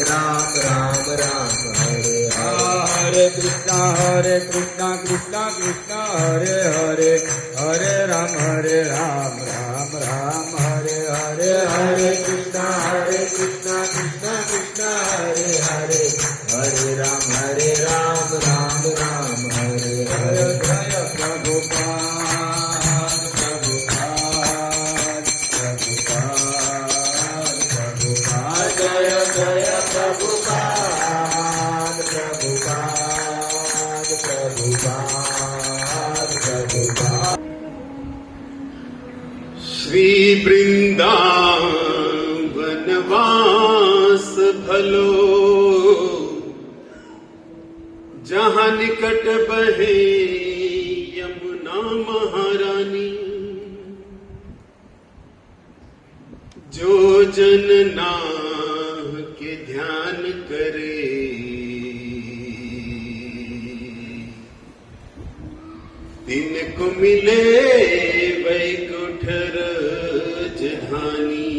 राम राम हरे हरे कृष्णा कृष्णा कृष्णा हरे हरे हरे राम राम राम हरे हरे हरे कृष्णा कृष्णा कृष्णा हरे हरे हरे राम राम राम हरे हरे जय प्रभुपाद प्रभुपाद प्रभुपाद प्रभुपाद जय जय प्रभुपाद प्रभुपाद प्रभुपाद प्रभुपाद। श्री वृंदावन वास भलो, जहाँ निकट बहे यमुना महारानी। जो जन नाम के ध्यान करे, तिनको मिले वैकुंठ राजधानी।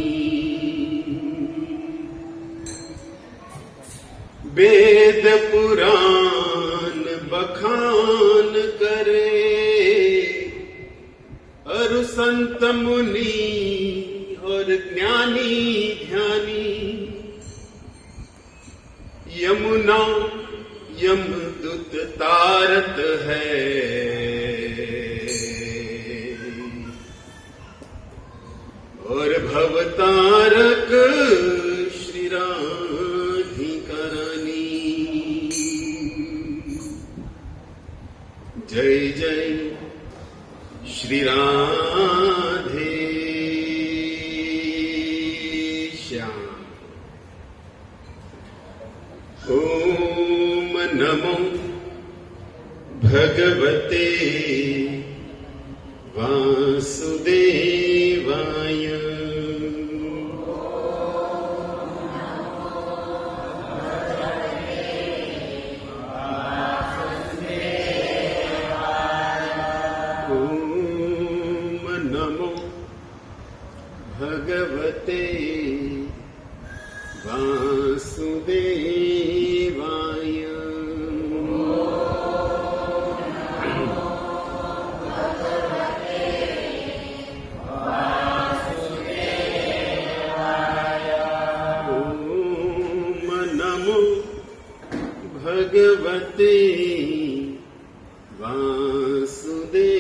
वेद पुराण बखान करे, अरु संत मुनि और ज्ञानी ध्यानी। यमुना यमदूत तारत है, और भवतारक श्री राधिका रानी। जय जय श्री राधे श्याम। ओम नमो भगवते वासुदेवाय। ओम नमो भगवते वासुदेवाय। भगवते वासुदेवाय।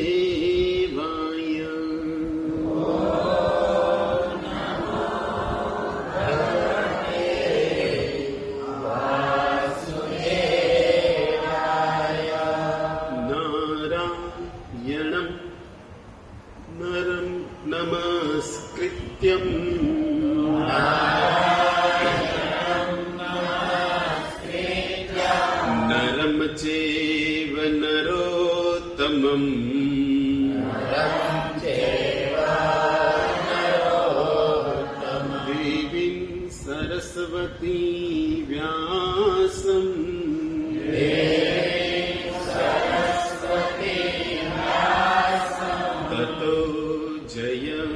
नारायणं नरं नमस्कृत्यं नरं चैव नरोत्तमम् देवीं सरस्वती व्यासं ततो जयमुदीरये।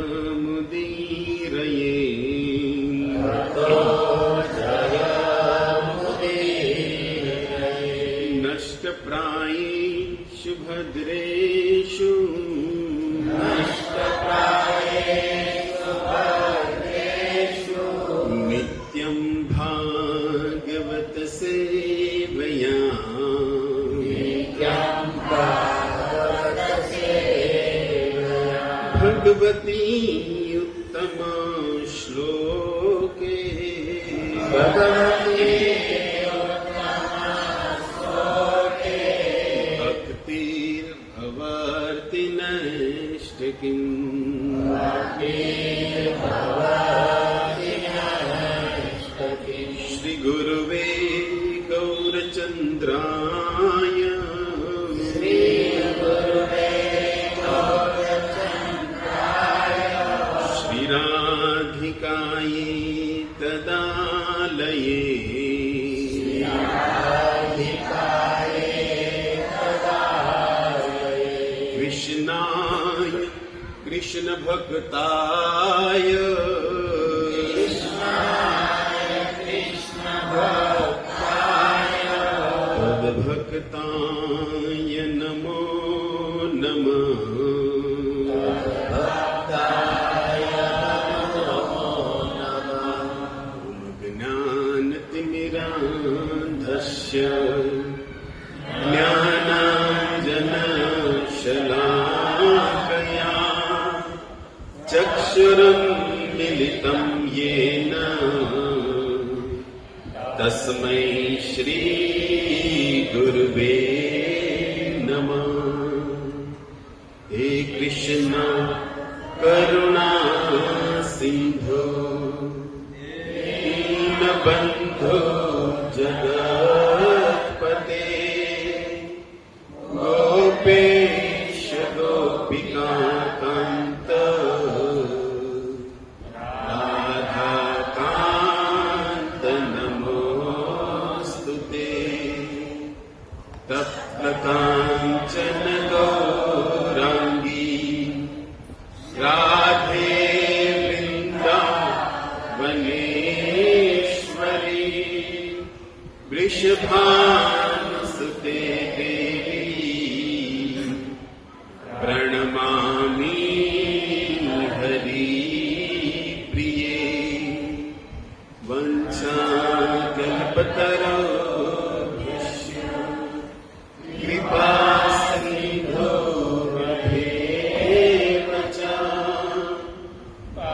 नष्टप्रायेषु भद्रेषु नित्यं भागवत सेवया। भगवती उत्तमा श्लोके भक्तिर्भवर्ति नैष्टिकीम्। श्री गुरुवे गौरचन्द्राय श्री राधिकायै तदालये कृष्णाय कृष्ण भक्ताय तस्मै ज्ञानाञ्जनशलाकया चक्षुरुन्मिलितं येन तस्मै श्रीगुरुवे नमः। हे कृष्ण करुणा सिंधु दीनबन्धो जगत्पते गोपेश गोपिकान्त राधाकान्त नमोऽस्तुते। तप्तकाञ्चन गौराङ्गी राधे वृन्दावनेश्वरी वृषभानुसुते देवी प्रणमामि हरिप्रिये। वञ्चाकल्पतरुभ्यश्च कृपासिन्धुभ्येव च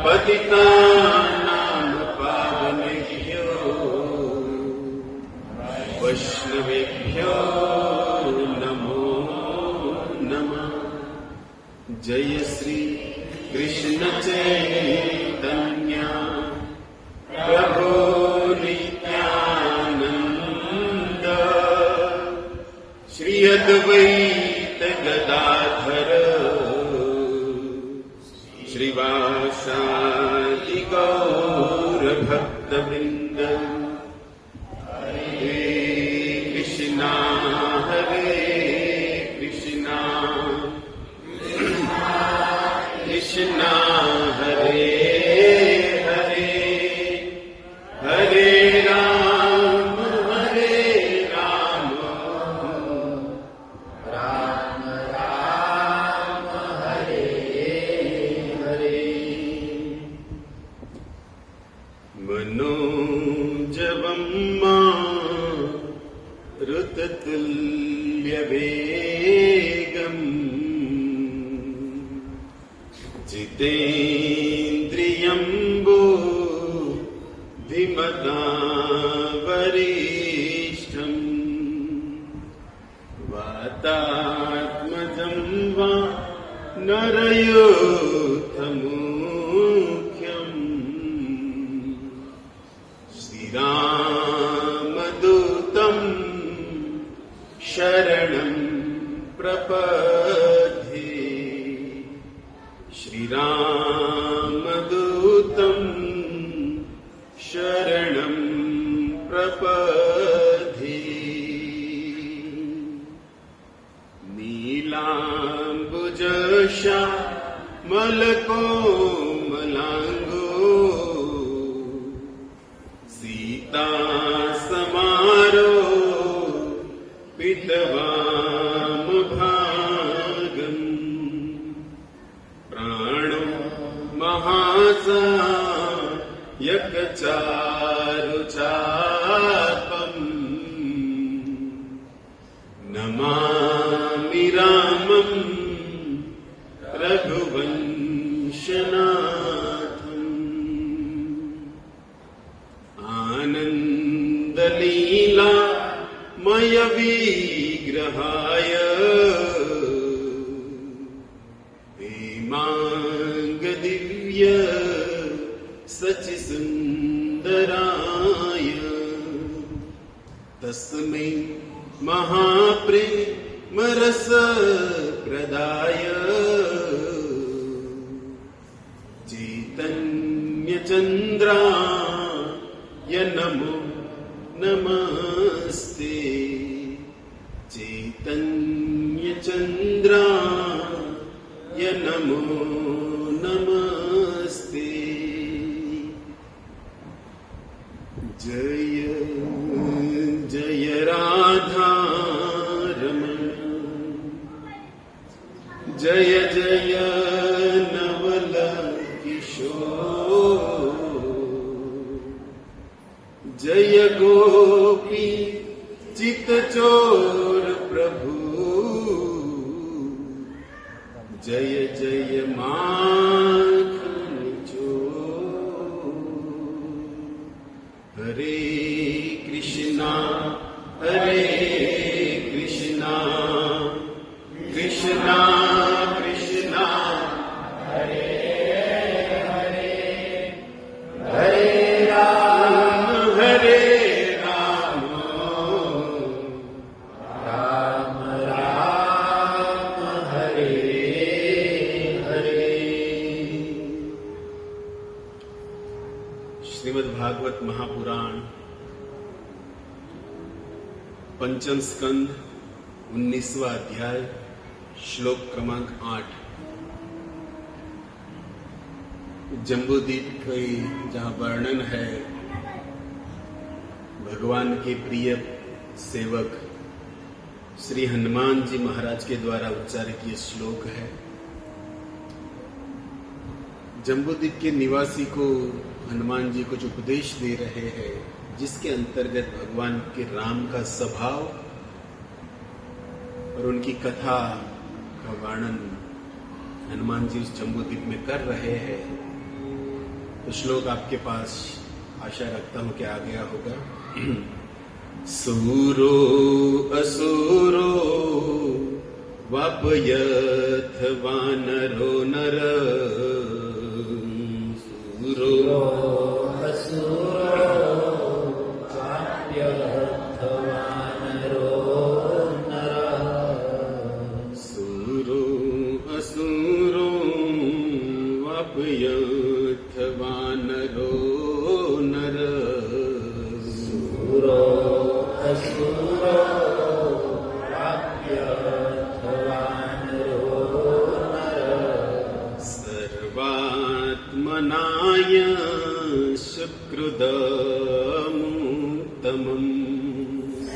पतितानां पावनेभ्यो वैष्णवेभ्यो नमो नमः। जय श्री कृष्ण चैतन्य प्रभु नित्यानंद श्री अद्वैत गदाधर श्रीवासादि गौर भक्तवृंद। हरे कृष्णा कृष्णा हरे हरे हरे राम राम राम हरे हरे। मनोजवं मारुततुल्यवेगम् जितेन्द्रियं बुद्धिमतावरिष्ठम् वातात्मजं वा नरयोत्तमुख्यम् श्रीरामदूतं शरणं प्रपद्ये। श्रीरामदूतं शरणं प्रपद्ये। नीलाम्बुजश्यामलकोमलाङ्गो सीतासमारो पितवामभागम् प्राणो महासायकचारुचापम् नमामि रामं रघुवंशनाथम्। आनन्दलीला मय विग्रहाय हेमाङ्गदिव्य सचिसुन्दराय तस्मै महाप्रेमरसप्रदाय चैतन्यचन्द्राय नमो नमस्ते। चैतन्यचन्द्राय नमो नमस्ते। जय जय राधा रमण जय जय नवल किशोर जय गोपी चित चोर प्रभु जय जय माखन चोर हरे कृष्णा कृष्णा कृष्णा हरे राम राम राम हरे हरे। श्रीमद् भागवत महापुराण पंचम स्कंद 19वां अध्याय श्लोक क्रमांक 8। जम्बूद्वीप की जहां वर्णन है भगवान के प्रिय सेवक श्री हनुमान जी महाराज के द्वारा उच्चारित ये श्लोक है। जम्बूद्वीप के निवासी को हनुमान जी कुछ उपदेश दे रहे हैं, जिसके अंतर्गत भगवान के राम का स्वभाव और उनकी कथा का वर्णन हनुमान जी उस जम्बूद्वीप में कर रहे हैं। तो श्लोक आपके पास आशा रखता हूं कि आ गया होगा। सूरो असुरो वापयथ वानरो नर सूरो असुरो वापयथ वानरो नर सूरो असुरो वापयथ वानरो नर सूरो असुरो वाप्यथ वानरो नर सर्वात्मनाय सुकृतमुत्तमम्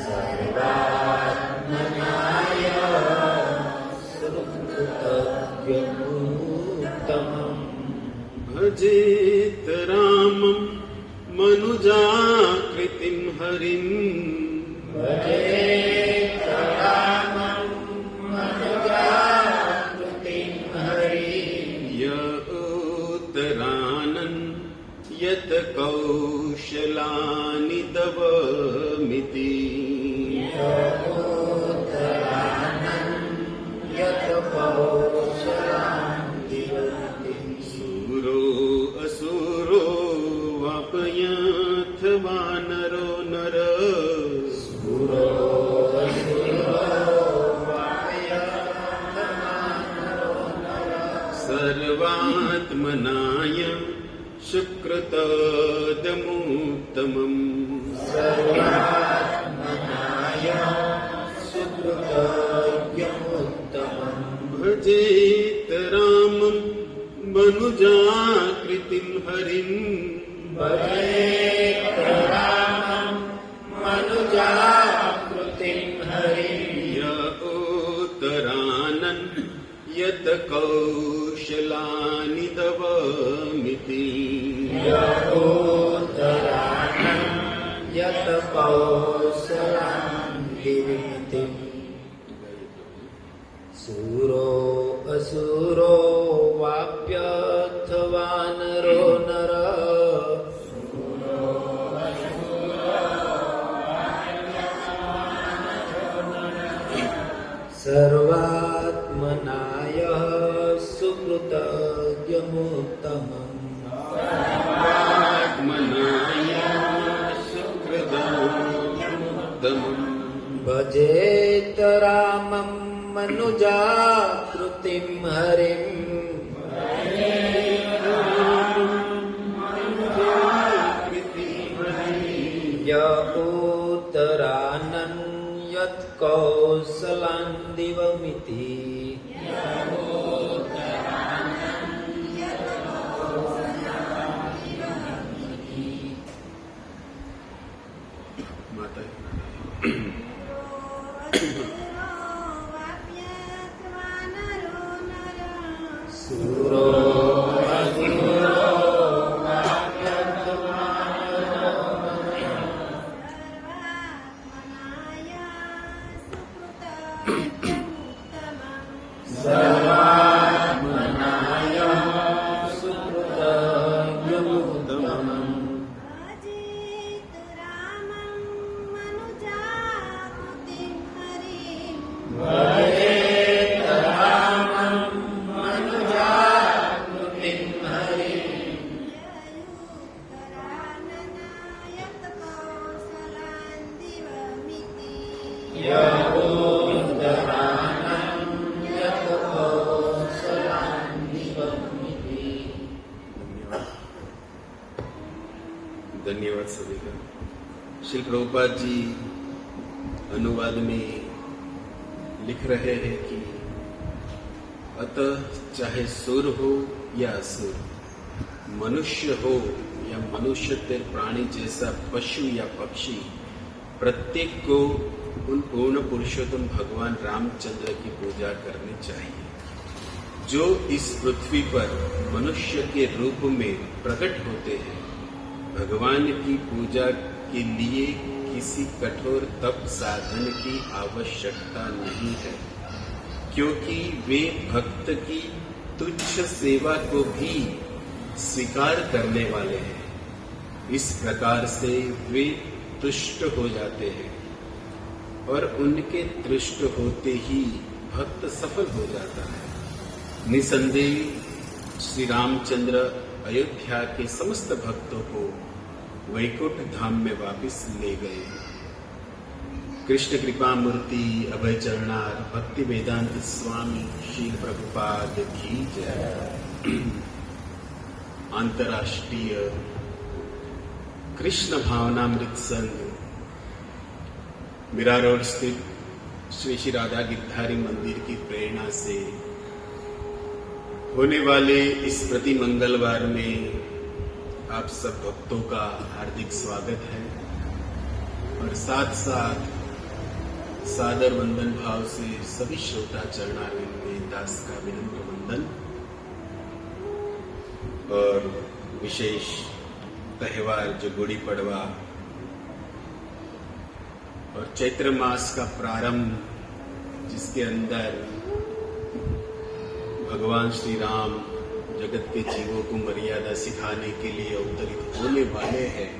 सर्वात्मनाय सुकृतमुत्तमम् भजेत रामम् मनुजाकृतिं हरिं भजेत रामं मनुजाकृतिं हरिं य उत्तरानन् यत् कौशलानि दवमिति य उत्तरानन् यत् कौशलानि दवमिति सूरो असुरो वापयथ वानरो नर सूरो असुरो वापयथ वानरो नर सर्वात्मनाय सुकृतदमुत्तमम् सर्वात्मनाय सुकृतदमुत्तमम् भजेत रामं मनुजाकृतिं हरिं भजेत रामं मनुजाकृतिं हरिं य उत्तरानन् यत् कौशलानि दवमिति य उत्तरानन् यत् कौशलानि दवमिति सूरो असुरो वाप्यथ वानरो नर सर्वात्मनाय सुकृतमुत्तमम् सर्वात्मनाय सुकृतमुत्तमम् भजेत रामं मनुजाकृतिं हरिं य उत्तरानन् यत् कौशलान् दिवमिति माता सूरो धन्यवाद सभी का। श्री प्रभुपाद जी अनुवाद में लिख रहे हैं कि अतः चाहे सुर हो या असुर, मनुष्य हो या मनुष्यतर प्राणी जैसा पशु या पक्षी, प्रत्येक को उन पूर्ण पुरुषोत्तम भगवान रामचंद्र की पूजा करनी चाहिए, जो इस पृथ्वी पर मनुष्य के रूप में प्रकट होते हैं। भगवान की पूजा के लिए किसी कठोर तप साधन की आवश्यकता नहीं है, क्योंकि वे भक्त की तुच्छ सेवा को भी स्वीकार करने वाले हैं। इस प्रकार से वे तुष्ट हो जाते हैं और उनके तुष्ट होते ही भक्त सफल हो जाता है। निसंदेह श्री रामचंद्र अयोध्या के समस्त भक्तों को वैकुंठ धाम में वापस ले गए। कृष्ण कृपा मूर्ति अभय चरणार भक्ति वेदांत स्वामी श्री प्रभुपाद की जय। अंतर्राष्ट्रीय कृष्ण भावनामृत संघ मीरा रोड स्थित श्री श्री राधा गिरधारी मंदिर की प्रेरणा से होने वाले इस प्रति मंगलवार में आप सब भक्तों का हार्दिक स्वागत है और साथ साथ सादर वंदन भाव से सभी श्रोता चरणारविंद में दास का विनम्र वंदन और विशेष त्योहार जो गुड़ी पड़वा और चैत्र मास का प्रारंभ, जिसके अंदर भगवान श्री राम जगत के जीवों को मर्यादा सिखाने के लिए अवतरित होने वाले हैं,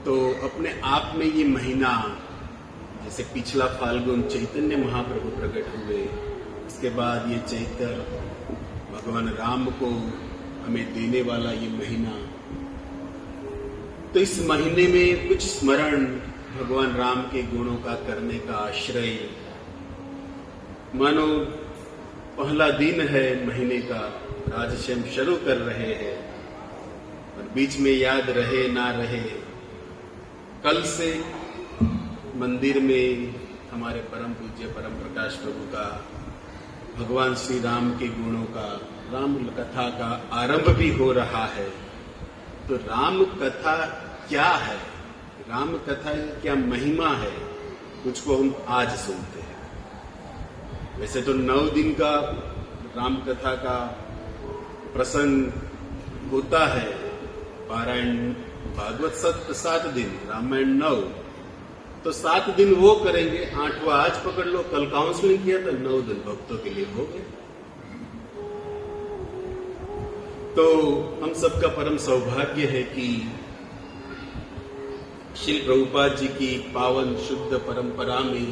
तो अपने आप में ये महीना, जैसे पिछला फाल्गुन चैतन्य महाप्रभु प्रकट हुए, उसके बाद ये चैत्र भगवान राम को हमें देने वाला ये महीना, तो इस महीने में कुछ स्मरण भगवान राम के गुणों का करने का आश्रय, मानो पहला दिन है महीने का, आज से हम शुरू कर रहे हैं और बीच में याद रहे ना रहे, कल से मंदिर में हमारे परम पूज्य परम प्रकाश प्रभु का भगवान श्री राम के गुणों का, राम कथा का आरंभ भी हो रहा है। तो राम कथा क्या है, राम कथा क्या महिमा है, कुछ को हम आज सुनते हैं। वैसे तो 9 दिन का राम कथा का प्रसंग होता है, पारायण भागवत 7 दिन, रामायण 9, तो 7 दिन वो करेंगे, 8वां आज पकड़ लो, कल काउंसलिंग किया तो 9 दिन भक्तों के लिए हो गए। तो हम सबका परम सौभाग्य है कि श्री प्रभुपाद जी की पावन शुद्ध परंपरा में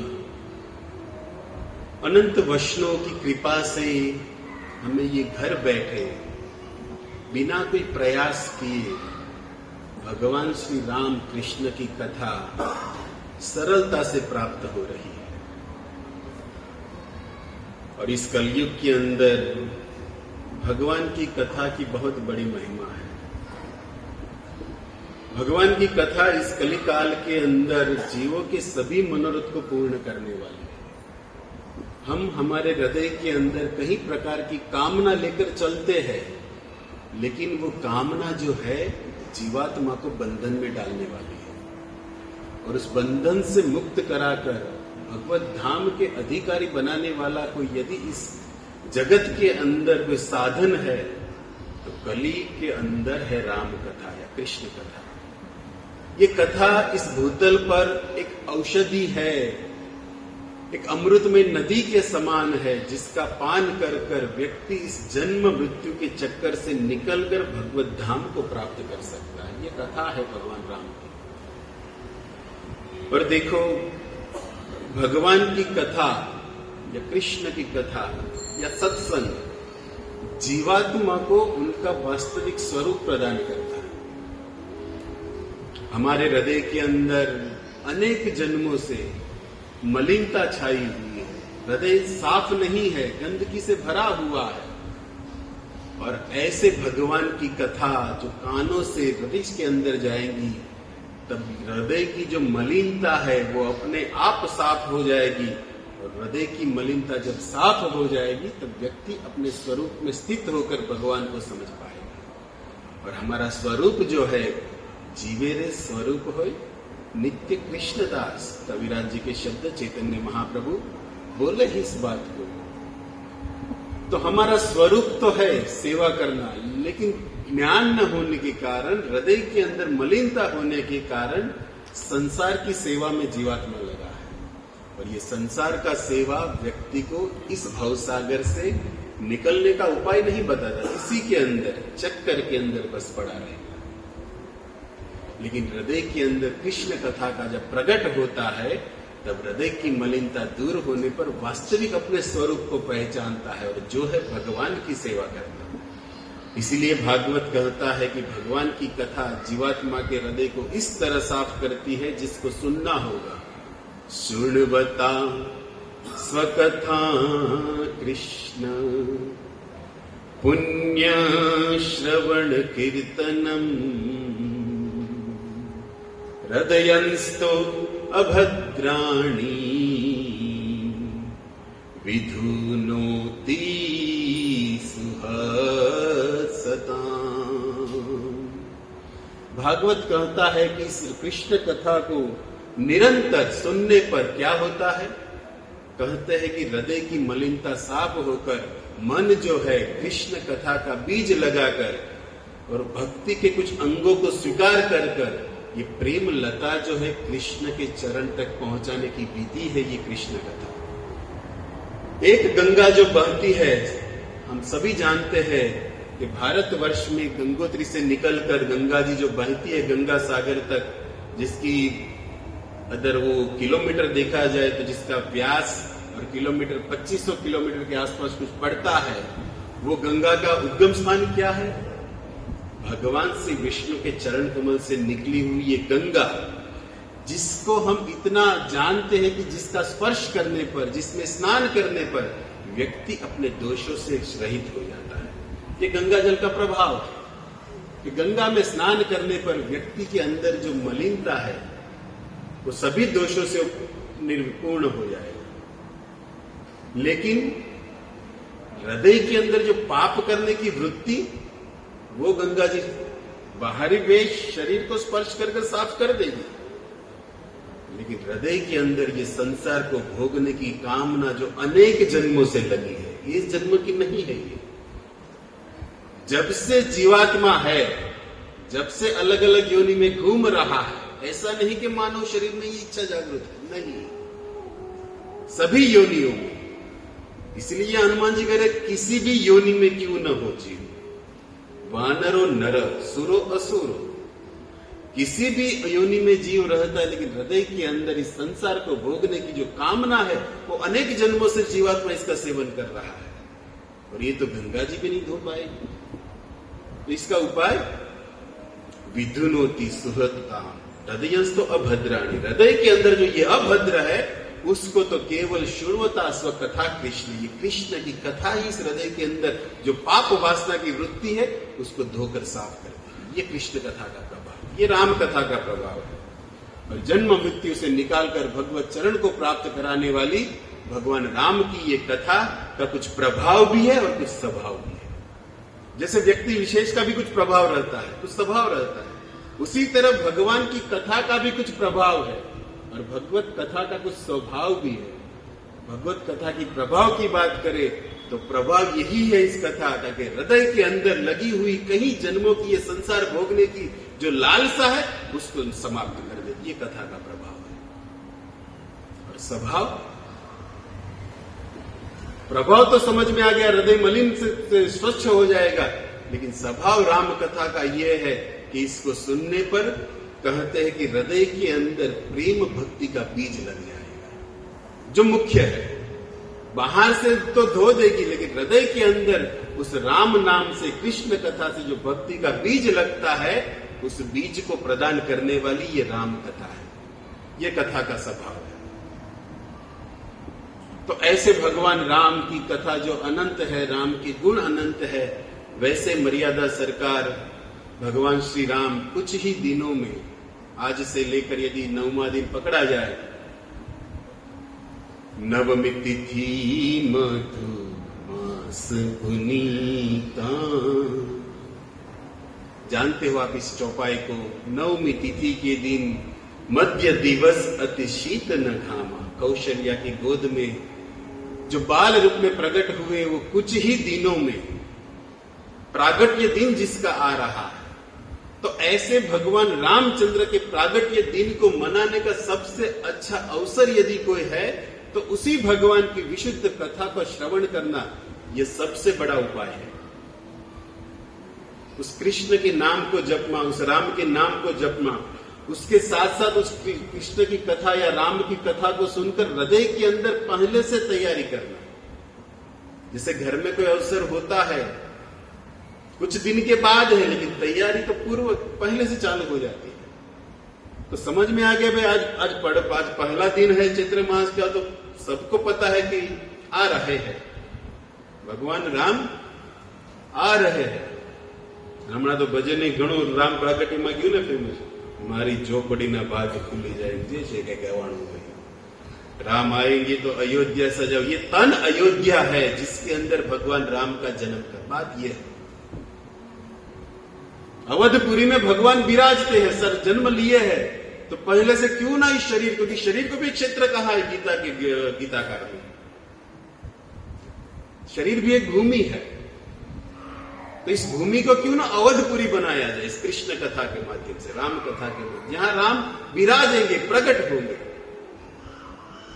अनंत वैष्णव की कृपा से हमें ये घर बैठे बिना कोई प्रयास किए भगवान श्री राम कृष्ण की कथा सरलता से प्राप्त हो रही है। और इस कलयुग के अंदर भगवान की कथा की बहुत बड़ी महिमा है। भगवान की कथा इस कलिकाल के अंदर जीवों के सभी मनोरथ को पूर्ण करने वाली है। हम हमारे हृदय के अंदर कई प्रकार की कामना लेकर चलते हैं, लेकिन वो कामना जो है जीवात्मा को बंधन में डालने वाली है और उस बंधन से मुक्त कराकर भगवत धाम के अधिकारी बनाने वाला कोई यदि इस जगत के अंदर कोई साधन है तो कली के अंदर है राम कथा या कृष्ण कथा। ये कथा इस भूतल पर एक औषधि है, एक अमृतमय नदी के समान है, जिसका पान कर कर व्यक्ति इस जन्म मृत्यु के चक्कर से निकलकर भगवत धाम को प्राप्त कर सकता है। ये कथा है भगवान राम की। और देखो, भगवान की कथा या कृष्ण की कथा या सत्संग जीवात्मा को उनका वास्तविक स्वरूप प्रदान करता है। हमारे हृदय के अंदर अनेक जन्मों से मलिनता छाई हुई है, हृदय साफ नहीं है, गंदगी से भरा हुआ है। और ऐसे भगवान की कथा जो कानों से हृदय के अंदर जाएंगी, तब हृदय की जो मलिनता है वो अपने आप साफ हो जाएगी। और हृदय की मलिनता जब साफ हो जाएगी तब व्यक्ति अपने स्वरूप में स्थित होकर भगवान को समझ पाएगा। और हमारा स्वरूप जो है, जीवे रे स्वरूप होय नित्य कृष्णदास, कविराज जी के शब्द चैतन्य महाप्रभु बोले ही इस बात को। तो हमारा स्वरूप तो है सेवा करना, लेकिन ज्ञान न होने के कारण, हृदय के अंदर मलिनता होने के कारण संसार की सेवा में जीवात्मा लगा है। और ये संसार का सेवा व्यक्ति को इस भवसागर से निकलने का उपाय नहीं बताता, इसी के अंदर चक्कर के अंदर बस पड़ा रहेगा। लेकिन हृदय के अंदर कृष्ण कथा का जब प्रकट होता है, तब हृदय की मलिनता दूर होने पर वास्तविक अपने स्वरूप को पहचानता है, और जो है भगवान की सेवा करना। इसीलिए भागवत कहता है कि भगवान की कथा जीवात्मा के हृदय को इस तरह साफ करती है जिसको सुनना होगा। सुनवता स्वकथा कृष्ण पुण्य श्रवण कीर्तनम हृदयंस्तो अभद्राणि विधुनोति सुहसता। भागवत कहता है कि इस कृष्ण कथा को निरंतर सुनने पर क्या होता है? कहते हैं कि हृदय की मलिनता साफ होकर मन जो है कृष्ण कथा का बीज लगाकर और भक्ति के कुछ अंगों को स्वीकार कर कर ये प्रेम लता जो है कृष्ण के चरण तक पहुंचाने की विधि है ये कृष्ण कथा। एक गंगा जो बहती है, हम सभी जानते हैं कि भारतवर्ष में गंगोत्री से निकलकर गंगा जी जो बहती है गंगा सागर तक, जिसकी अगर वो किलोमीटर देखा जाए तो जिसका व्यास और किलोमीटर 2500 किलोमीटर के आसपास कुछ पड़ता है, वो गंगा का उद्गम स्थान क्या है? भगवान श्री विष्णु के चरण कमल से निकली हुई ये गंगा, जिसको हम इतना जानते हैं कि जिसका स्पर्श करने पर, जिसमें स्नान करने पर व्यक्ति अपने दोषों से रहित हो जाता है। ये गंगा जल का प्रभाव है कि गंगा में स्नान करने पर व्यक्ति के अंदर जो मलिनता है वो सभी दोषों से निर्पूर्ण हो जाएगा। लेकिन हृदय के अंदर जो पाप करने की वृत्ति, वो गंगा जी बाहरी वेश शरीर को स्पर्श कर साफ कर देगी, लेकिन हृदय के अंदर ये संसार को भोगने की कामना जो अनेक जन्मों से लगी है, इस जन्म की नहीं है। ये जब से जीवात्मा है, जब से अलग अलग योनि में घूम रहा है, ऐसा नहीं कि मानव शरीर में ये इच्छा जागृत है, नहीं, सभी योनियों में। इसलिए हनुमान जी कह रहे किसी भी योनि में क्यों न हो जीव, वानरो नर सुरो असुरो, किसी भी योनि में जीव रहता है, लेकिन हृदय के अंदर इस संसार को भोगने की जो कामना है वो अनेक जन्मों से जीवात्मा इसका सेवन कर रहा है। और ये तो गंगा जी भी नहीं धो पाएगी। तो इसका उपाय विधुनोति सुहृतताम हृदयंस्तो अभद्राणि, हृदय के अंदर जो ये अभद्र है उसको तो केवल शुण्वता स्वकथा कृष्ण, ये कृष्ण की कथा ही इस हृदय के अंदर जो पाप वासना की वृत्ति है उसको धोकर साफ करती है। ये कृष्ण कथा का प्रभाव, ये राम कथा का प्रभाव है। और जन्म मृत्यु से निकालकर भगवत चरण को प्राप्त कराने वाली भगवान राम की ये कथा का कुछ प्रभाव भी है और कुछ स्वभाव भी है। जैसे व्यक्ति विशेष का भी कुछ प्रभाव रहता है, कुछ स्वभाव रहता है, उसी तरह भगवान की कथा का भी कुछ प्रभाव है और भगवत कथा का कुछ स्वभाव भी है। भगवत कथा की प्रभाव की बात करें तो प्रभाव यही है इस कथा का कि हृदय के अंदर लगी हुई कई जन्मों की ये संसार भोगने की जो लालसा है उसको समाप्त कर देती, ये कथा का प्रभाव है। और स्वभाव, प्रभाव तो समझ में आ गया, हृदय मलिन से स्वच्छ हो जाएगा, लेकिन स्वभाव राम कथा का ये है कि इसको सुनने पर कहते हैं कि हृदय के अंदर प्रेम भक्ति का बीज लग जाएगा, जो मुख्य है। बाहर से तो धो देगी, लेकिन हृदय के अंदर उस राम नाम से, कृष्ण कथा से जो भक्ति का बीज लगता है, उस बीज को प्रदान करने वाली ये राम कथा है। ये कथा का स्वभाव है। तो ऐसे भगवान राम की कथा जो अनंत है, राम के गुण अनंत है, वैसे मर्यादा सरकार भगवान श्री राम कुछ ही दिनों में, आज से लेकर यदि 9वां दिन पकड़ा जाए, नवमी तिथि मधु मास पुनीता, जानते हो आप इस चौपाई को, नवमी तिथि के दिन मध्य दिवस अति शीत न घामा, कौशल्या की गोद में जो बाल रूप में प्रकट हुए वो कुछ ही दिनों में, प्रागट्य दिन जिसका आ रहा है। तो ऐसे भगवान रामचंद्र के प्रागट्य दिन को मनाने का सबसे अच्छा अवसर यदि कोई है तो उसी भगवान की विशुद्ध कथा को श्रवण करना, यह सबसे बड़ा उपाय है। उस कृष्ण के नाम को जपना, उस राम के नाम को जपना, उसके साथ साथ उस कृष्ण की कथा या राम की कथा को सुनकर हृदय के अंदर पहले से तैयारी करना। जैसे घर में कोई अवसर होता है, कुछ दिन के बाद है, लेकिन तैयारी तो पूर्व पहले से चालू हो जाती है। तो समझ में आ गया भाई आज पहला दिन है चैत्र मास का, तो सबको पता है कि आ रहे हैं भगवान राम, आ रहे हैं। हमारा तो भजन घणो राम प्रागट्य में गयु ने फेमस, मारी झोपड़ी भाग खुली जाए जे कहवाणु भाई, राम आएंगे तो अयोध्या सजाओ। ये तन अयोध्या है जिसके अंदर भगवान राम का जन्म का बात यह है। अवधपुरी में भगवान विराजते हैं, सर जन्म लिए हैं, तो पहले से क्यों ना इस शरीर को, शरीर को भी क्षेत्र कहा है गीताकार में, शरीर भी एक भूमि है, तो इस भूमि को क्यों ना अवधपुरी बनाया जाए इस कृष्ण कथा के माध्यम से, राम कथा के माध्यम, जहां राम विराजेंगे, प्रकट होंगे।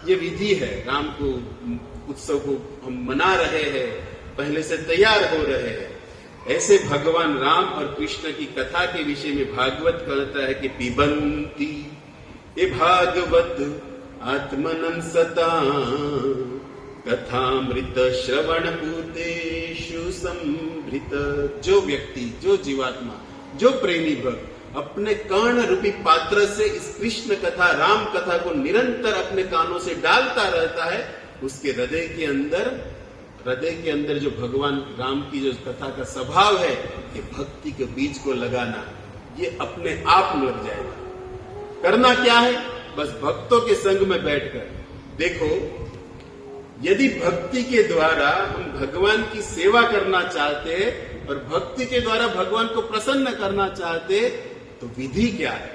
ये विधि है, राम को उत्सव को हम मना रहे हैं, पहले से तैयार हो रहे हैं। ऐसे भगवान राम और कृष्ण की कथा के विषय में भागवत कहता है कि पिबंती ये भागवत आत्मनं सता कथामृत श्रवण भूतेषु संभृत। जो व्यक्ति, जो जीवात्मा, जो प्रेमी भक्त अपने कर्ण रूपी पात्र से इस कृष्ण कथा, राम कथा को निरंतर अपने कानों से डालता रहता है, उसके हृदय के अंदर जो भगवान राम की जो कथा का स्वभाव है, ये भक्ति के बीज को लगाना, ये अपने आप लग जाएगा। करना क्या है? बस भक्तों के संग में बैठकर देखो, यदि भक्ति के द्वारा हम भगवान की सेवा करना चाहते और भक्ति के द्वारा भगवान को प्रसन्न करना चाहते, तो विधि क्या है?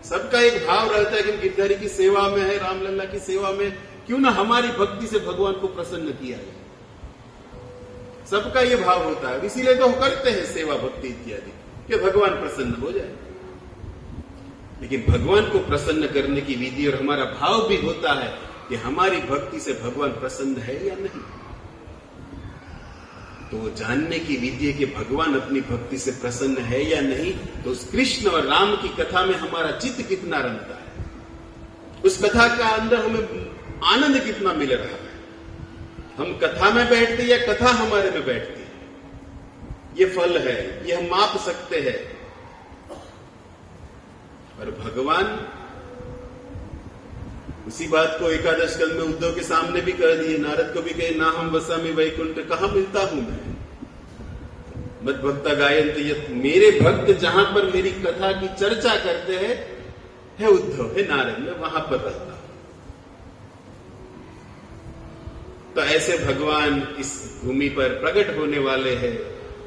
सबका एक भाव रहता है कि गिरधारी की सेवा में है, रामलला की सेवा में, क्यों ना हमारी भक्ति से भगवान को प्रसन्न किया जाए। सबका ये भाव होता है, इसीलिए तो करते हैं सेवा भक्ति इत्यादि, कि भगवान प्रसन्न हो जाए। लेकिन भगवान को प्रसन्न करने की विधि और हमारा भाव भी होता है कि हमारी भक्ति से भगवान प्रसन्न है या नहीं। तो वो जानने की विधि है कि भगवान अपनी भक्ति से प्रसन्न है या नहीं, तो उस कृष्ण और राम की कथा में हमारा चित्त कितना रमता है, उस कथा का अंदर हमें आनंद कितना मिल रहा है। हम कथा में बैठते या कथा हमारे में बैठती है, ये फल है, ये हम माप सकते हैं। और भगवान उसी बात को एकादश स्कंद में उद्धव के सामने भी कह दिए, नारद को भी कहे, ना हम वसामि वैकुंठ, कहां मिलता हूं मैं, मत भक्ता गायन्ति यत्, मेरे भक्त जहां पर मेरी कथा की चर्चा करते हैं, है उद्धव, है नारद, मैं वहां पर रहता हूं। तो ऐसे भगवान इस भूमि पर प्रकट होने वाले हैं।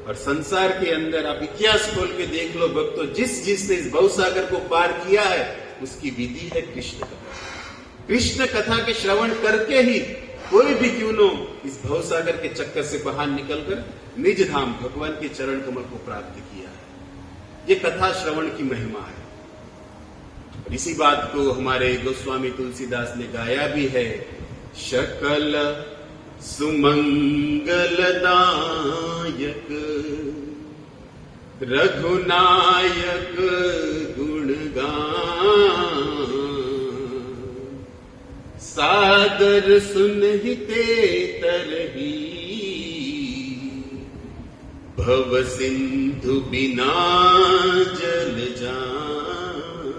और संसार के अंदर आप इतिहास खोल के देख लो भक्तों, जिसने इस भवसागर को पार किया है, उसकी विधि है कृष्ण कथा। कृष्ण कथा के श्रवण करके ही कोई भी क्यों नो इस भवसागर के चक्कर से बाहर निकलकर निज धाम भगवान के चरण कमल को प्राप्त किया है। ये कथा श्रवण की महिमा है। और इसी बात को हमारे गोस्वामी तुलसीदास ने गाया भी है, शकल सुमंगलदायक रघुनायक गुणगान, सादर सुनहिते तरही भव सिंधु बिना जल जान।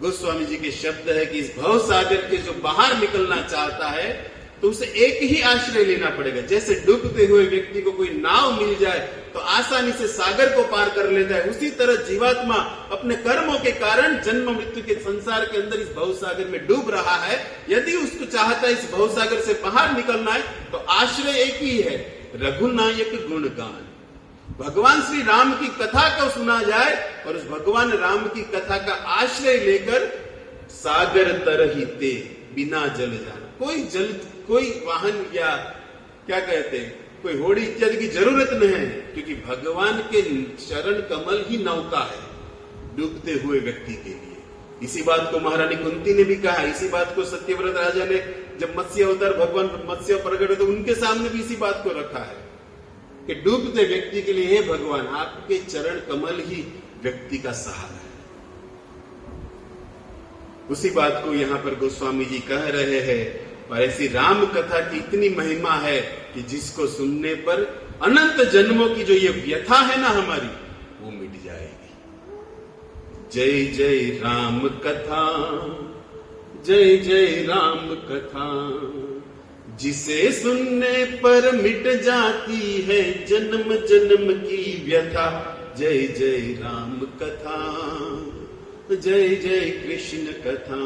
गोस्वामी गोस्वामी जी के शब्द है कि इस भव सागर के जो बाहर निकलना चाहता है तो उसे एक ही आश्रय लेना पड़ेगा। जैसे डूबते हुए व्यक्ति को कोई नाव मिल जाए तो आसानी से सागर को पार कर लेता है, उसी तरह जीवात्मा अपने कर्मों के कारण जन्म मृत्यु के संसार के अंदर इस भव सागर में डूब रहा है। यदि उसको चाहता है इस भव सागर से बाहर निकलना है तो आश्रय एक ही है, रघुनायक गुणगान। भगवान श्री राम की कथा को सुना जाए और उस भगवान राम की कथा का आश्रय लेकर सागर तरही ते बिना जल जाना, कोई वाहन या क्या कहते हैं, कोई होड़ी इत्यादि की जरूरत नहीं है, क्योंकि भगवान के चरण कमल ही नौका है डूबते हुए व्यक्ति के लिए। इसी बात को महारानी कुंती ने भी कहा, इसी बात को सत्यव्रत राजा ने जब मत्स्य अवतार भगवान मत्स्य प्रकट तो उनके सामने भी इसी बात को रखा है कि डूबते व्यक्ति के लिए हे भगवान आपके चरण कमल ही व्यक्ति का सहारा है। उसी बात को यहाँ पर गोस्वामी जी कह रहे हैं। और ऐसी राम कथा की इतनी महिमा है कि जिसको सुनने पर अनंत जन्मों की जो ये व्यथा है ना हमारी, वो मिट जाएगी। जय जय राम कथा, जय जय राम कथा, जिसे सुनने पर मिट जाती है जन्म जन्म की व्यथा। जय जय राम कथा, जय जय कृष्ण कथा।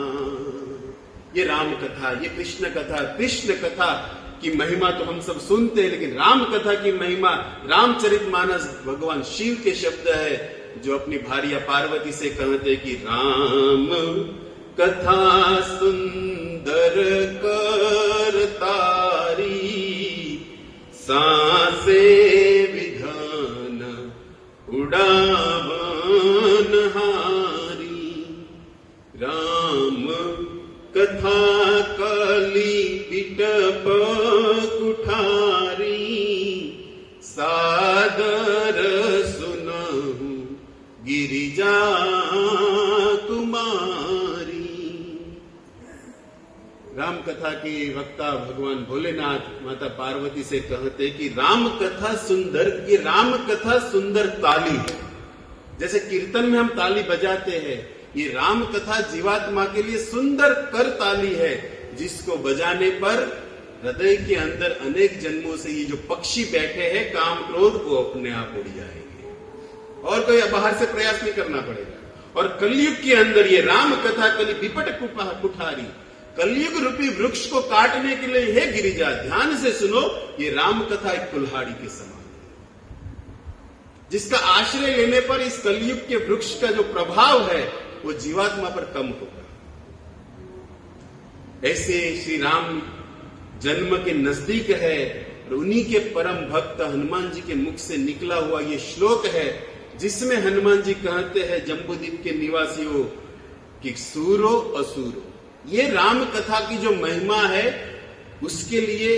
ये राम कथा, ये कृष्ण कथा की महिमा तो हम सब सुनते हैं, लेकिन राम कथा की महिमा, रामचरितमानस भगवान शिव के शब्द है जो अपनी भार्या पार्वती से कहते कि राम कथा सुंदर कर तारी, सांसे विधान उड़ावन हारी। राम कथा कली पिटप कुठारी, सादर सुनहु गिरिजा कुमारी। राम कथा के वक्ता भगवान भोलेनाथ माता पार्वती से कहते कि राम कथा सुंदर, ये राम कथा सुंदर ताली है। जैसे कीर्तन में हम ताली बजाते हैं, ये राम कथा जीवात्मा के लिए सुंदर कर ताली है, जिसको बजाने पर हृदय के अंदर अनेक जन्मों से ये जो पक्षी बैठे हैं काम क्रोध को अपने आप उड़ जाएंगे और कोई बाहर से प्रयास नहीं करना पड़ेगा। और कलयुग के अंदर ये राम कथा कली विपट कुठारी, कलयुग रूपी वृक्ष को काटने के लिए हे गिरिजा ध्यान से सुनो, ये राम कथा एक कुल्हाड़ी के समान, जिसका आश्रय लेने पर इस कलयुग के वृक्ष का जो प्रभाव है वो जीवात्मा पर कम होगा। ऐसे श्री राम जन्म के नजदीक है और उन्हीं के परम भक्त हनुमान जी के मुख से निकला हुआ ये श्लोक है, जिसमें हनुमान जी कहते हैं जम्बूद्वीप के निवासियों कि सूरो असुरो, ये राम कथा की जो महिमा है उसके लिए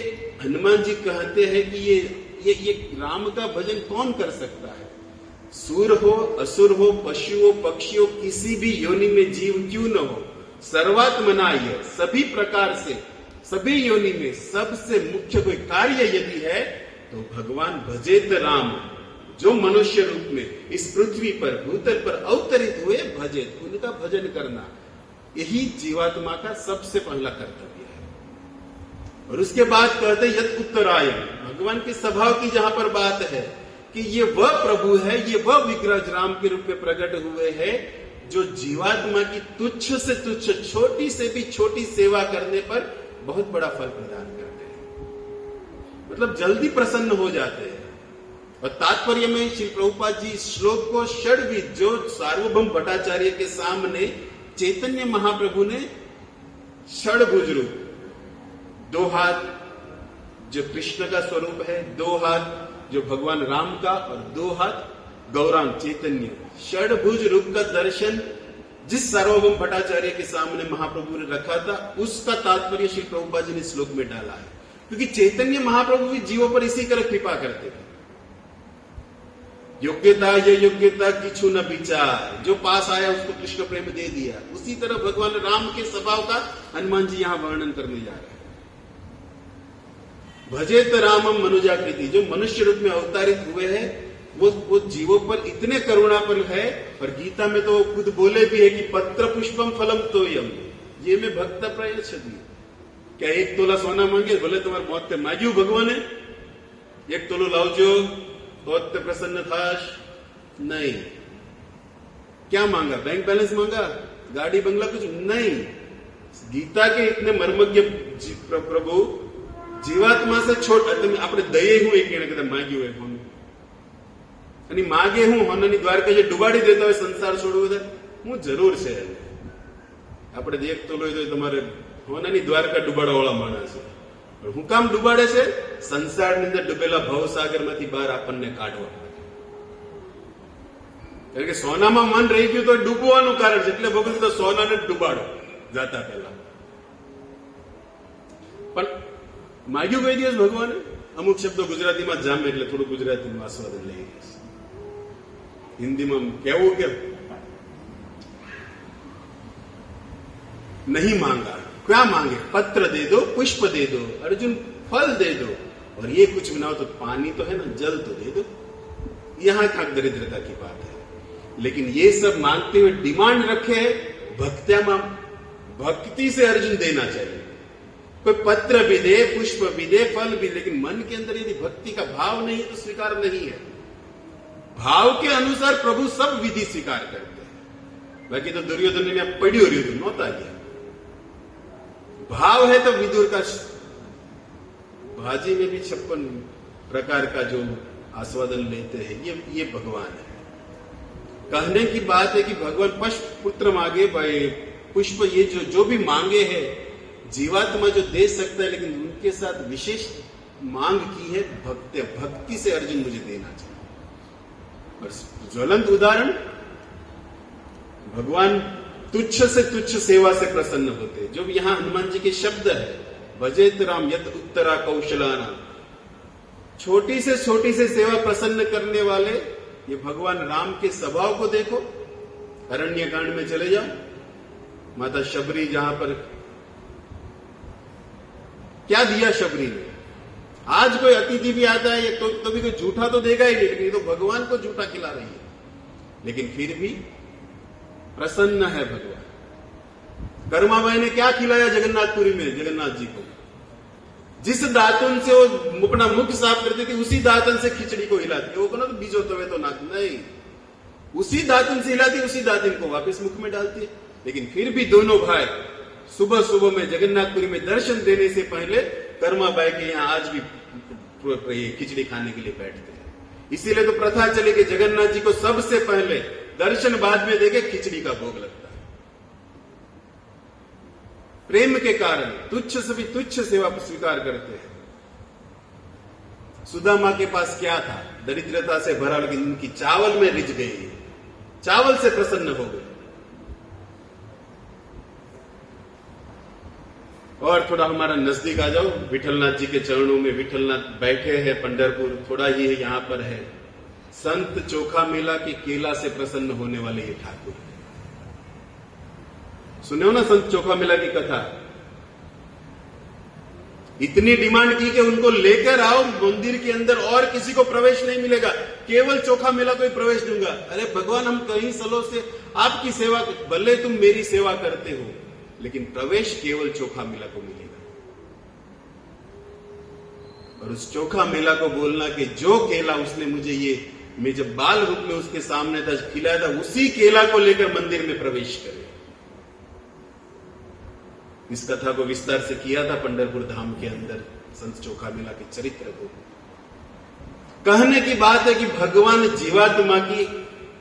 हनुमान जी कहते हैं कि ये राम का भजन कौन कर सकता है। सूर हो, असुर हो, पशु हो, पक्षी हो, किसी भी योनि में जीव क्यों न हो, सर्वात्मनाय है, सभी प्रकार से सभी योनि में सबसे मुख्य कोई कार्य यदि है तो भगवान भजेत राम, जो मनुष्य रूप में इस पृथ्वी पर भूतल पर अवतरित हुए भजेत, उनका भजन करना, यही जीवात्मा का सबसे पहला कर्तव्य है। और उसके बाद कहते यद उत्तरायण, भगवान के स्वभाव की जहां पर बात है कि ये वह प्रभु है, ये वह विग्रह राम के रूप में प्रकट हुए हैं जो जीवात्मा की तुच्छ से तुच्छ, छोटी से भी छोटी सेवा करने पर बहुत बड़ा फल प्रदान करते हैं, मतलब जल्दी प्रसन्न हो जाते हैं। और तात्पर्य में श्री प्रभुपाद जी इस श्लोक को षड्विध, जो सार्वभौम भट्टाचार्य के सामने चैतन्य महाप्रभु ने षड्भुज रूप, दो हाथ जो कृष्ण का स्वरूप है, दो हाथ जो भगवान राम का और दो हाथ गौरांग चैतन्य, षड्भुज रूप का दर्शन जिस सार्वभौम भट्टाचार्य के सामने महाप्रभु ने रखा था, उसका तात्पर्य श्री प्रभुपाद जी ने श्लोक में डाला है। क्योंकि चैतन्य महाप्रभु भी जीवों पर इसी तरह कृपा करते थे। योग्यता ये योग्यता किछु न विचार, जो पास आया उसको कृष्ण प्रेम दे दिया, उसी तरह भगवान राम के स्वभाव का हनुमान जी यहां वर्णन करने जा रहे हैं। भजेत रामम मनुजाकृति, जो मनुष्य रूप में अवतारित हुए हैं वो जीवों पर इतने करुणापन है। और गीता में तो खुद बोले भी है कि पत्र पुष्पम फलम तोयम, ये में भक्त प्रयच्छति। क्या 1 तोला सोना मांगे, बोले तुम्हारे मौत ते मांग्यू भगवान है 1 तोलो लावजो तो ते प्रसन्न थाश? नहीं। क्या मांगा? बैंक बैलेंस मांगा, गाड़ी बंगला कुछ नहीं। गीता के इतने मर्मज्ञ प्रभु जीवात्मा से छोट આપણે દયે હું એક એને કદા માંગ્યું હોય હોનું અને માગે હું હોનાની દ્વારકા જે ડુબાડી દેતા હોય સંસાર છોડવું હોય હું જરૂર છે આપણે દેખ તો લોય તો તમારે હોનાની દ્વારકા ડુબાડવા વાળા માણસ છે પણ હું કામ ડુબાડે છે? સંસારની અંદર ડૂબેલા ભવસાગરમાંથી બહાર આપણને કાઢવા। કારણ કે સોનામાં મન રહી ગયું તો ડૂબવાનું કારણ છે, એટલે ભગવાન તો સોનાને જ ડુબાડો જાતા પહેલા। પણ માગ્યું કઈ દિવસ ભગવાને? અમુક શબ્દો ગુજરાતીમાં જામે એટલે થોડું ગુજરાતીનું આસ્વાદન લઈ લઈશ। હિન્દીમાં કહેવું કે नहीं मांगा, क्या मांगे? पत्र दे दो, पुष्प दे दो, अर्जुन फल दे दो, और ये कुछ भी ना हो तो पानी तो है ना, जल तो दे दो। यहां तक दरिद्रता की बात है। लेकिन ये सब मांगते हुए डिमांड रखे भक्ति से अर्जुन देना चाहिए। कोई पत्र भी दे, पुष्प भी दे, फल भी, लेकिन मन के अंदर यदि भक्ति का भाव नहीं है तो स्वीकार नहीं है। भाव के अनुसार प्रभु सब विधि स्वीकार करते हैं। बाकी तो दुर्योधन ने पड़ी हो रही थी, नौता गया। भाव है तो विदुर का भाजी में भी 56 प्रकार का जो आस्वादन लेते हैं, ये भगवान है। कहने की बात है कि भगवान पुत्र मांगे, भाई पुष्प, ये जो भी मांगे हैं जीवात्मा जो दे सकता है, लेकिन उनके साथ विशेष मांग की है भक्ति से अर्जुन मुझे देना चाहिए। और ज्वलंत उदाहरण, भगवान तुच्छ से तुच्छ सेवा से प्रसन्न होते। जो भी यहां हनुमान जी के शब्द है, भजेत राम यत उत्तरा कौशलाना, छोटी से सेवा प्रसन्न करने वाले ये भगवान राम के स्वभाव को देखो। अरण्य कांड में चले जाओ, माता शबरी जहां पर क्या दिया शबरी ने? आज कोई अतिथि भी आता है तो भी कोई झूठा तो देगा ही नहीं, लेकिन तो भगवान को झूठा खिला रही है, लेकिन फिर भी प्रसन्न है भगवान। कर्माबाई ने क्या खिलाया जगन्नाथपुरी में जगन्नाथ जी को? जिस दातुन से वो अपना मुख साफ करती थी उसी दातन से खिचड़ी को हिलाती। वो को ना तो बीजो तवे तो नाक नहीं, उसी दातुन से हिलाती, उसी दातुन को वापस मुख में डालती है। लेकिन फिर भी दोनों भाई सुबह में जगन्नाथपुरी में दर्शन देने से पहले कर्माबाई के यहाँ आज भी खिचड़ी खाने के लिए बैठते हैं। इसीलिए तो प्रथा चली कि जगन्नाथ जी को सबसे पहले दर्शन बाद में देके खिचड़ी का भोग लगता है। प्रेम के कारण तुच्छ से भी तुच्छ सेवा स्वीकार करते हैं। सुदामा के पास क्या था? दरिद्रता से भरा, लेकिन उनकी चावल में रिझ गई, चावल से प्रसन्न हो गए। और थोड़ा हमारा नजदीक आ जाओ, विठलनाथ जी के चरणों में विठलनाथ बैठे हैं, पंढरपुर थोड़ा ही है, यहां पर है। संत चोखा मेला के केला से प्रसन्न होने वाले ये ठाकुर। सुने हो ना संत चोखा मेला की कथा? इतनी डिमांड की कि उनको लेकर आओ मंदिर के अंदर और किसी को प्रवेश नहीं मिलेगा, केवल चोखा मेला को ही प्रवेश दूंगा। अरे भगवान, हम कई सालों से आपकी सेवा, भले तुम मेरी सेवा करते हो, लेकिन प्रवेश केवल चोखा मेला को मिलेगा। और उस चोखा मेला को बोलना कि जो केला उसने मुझे ये, मैं जब बाल रूप में उसके सामने था, खिलाया था, उसी केला को लेकर मंदिर में प्रवेश करे। इस कथा को विस्तार से किया था पंढरपुर धाम के अंदर संत चोखा मेला के चरित्र को। कहने की बात है कि भगवान जीवात्मा की,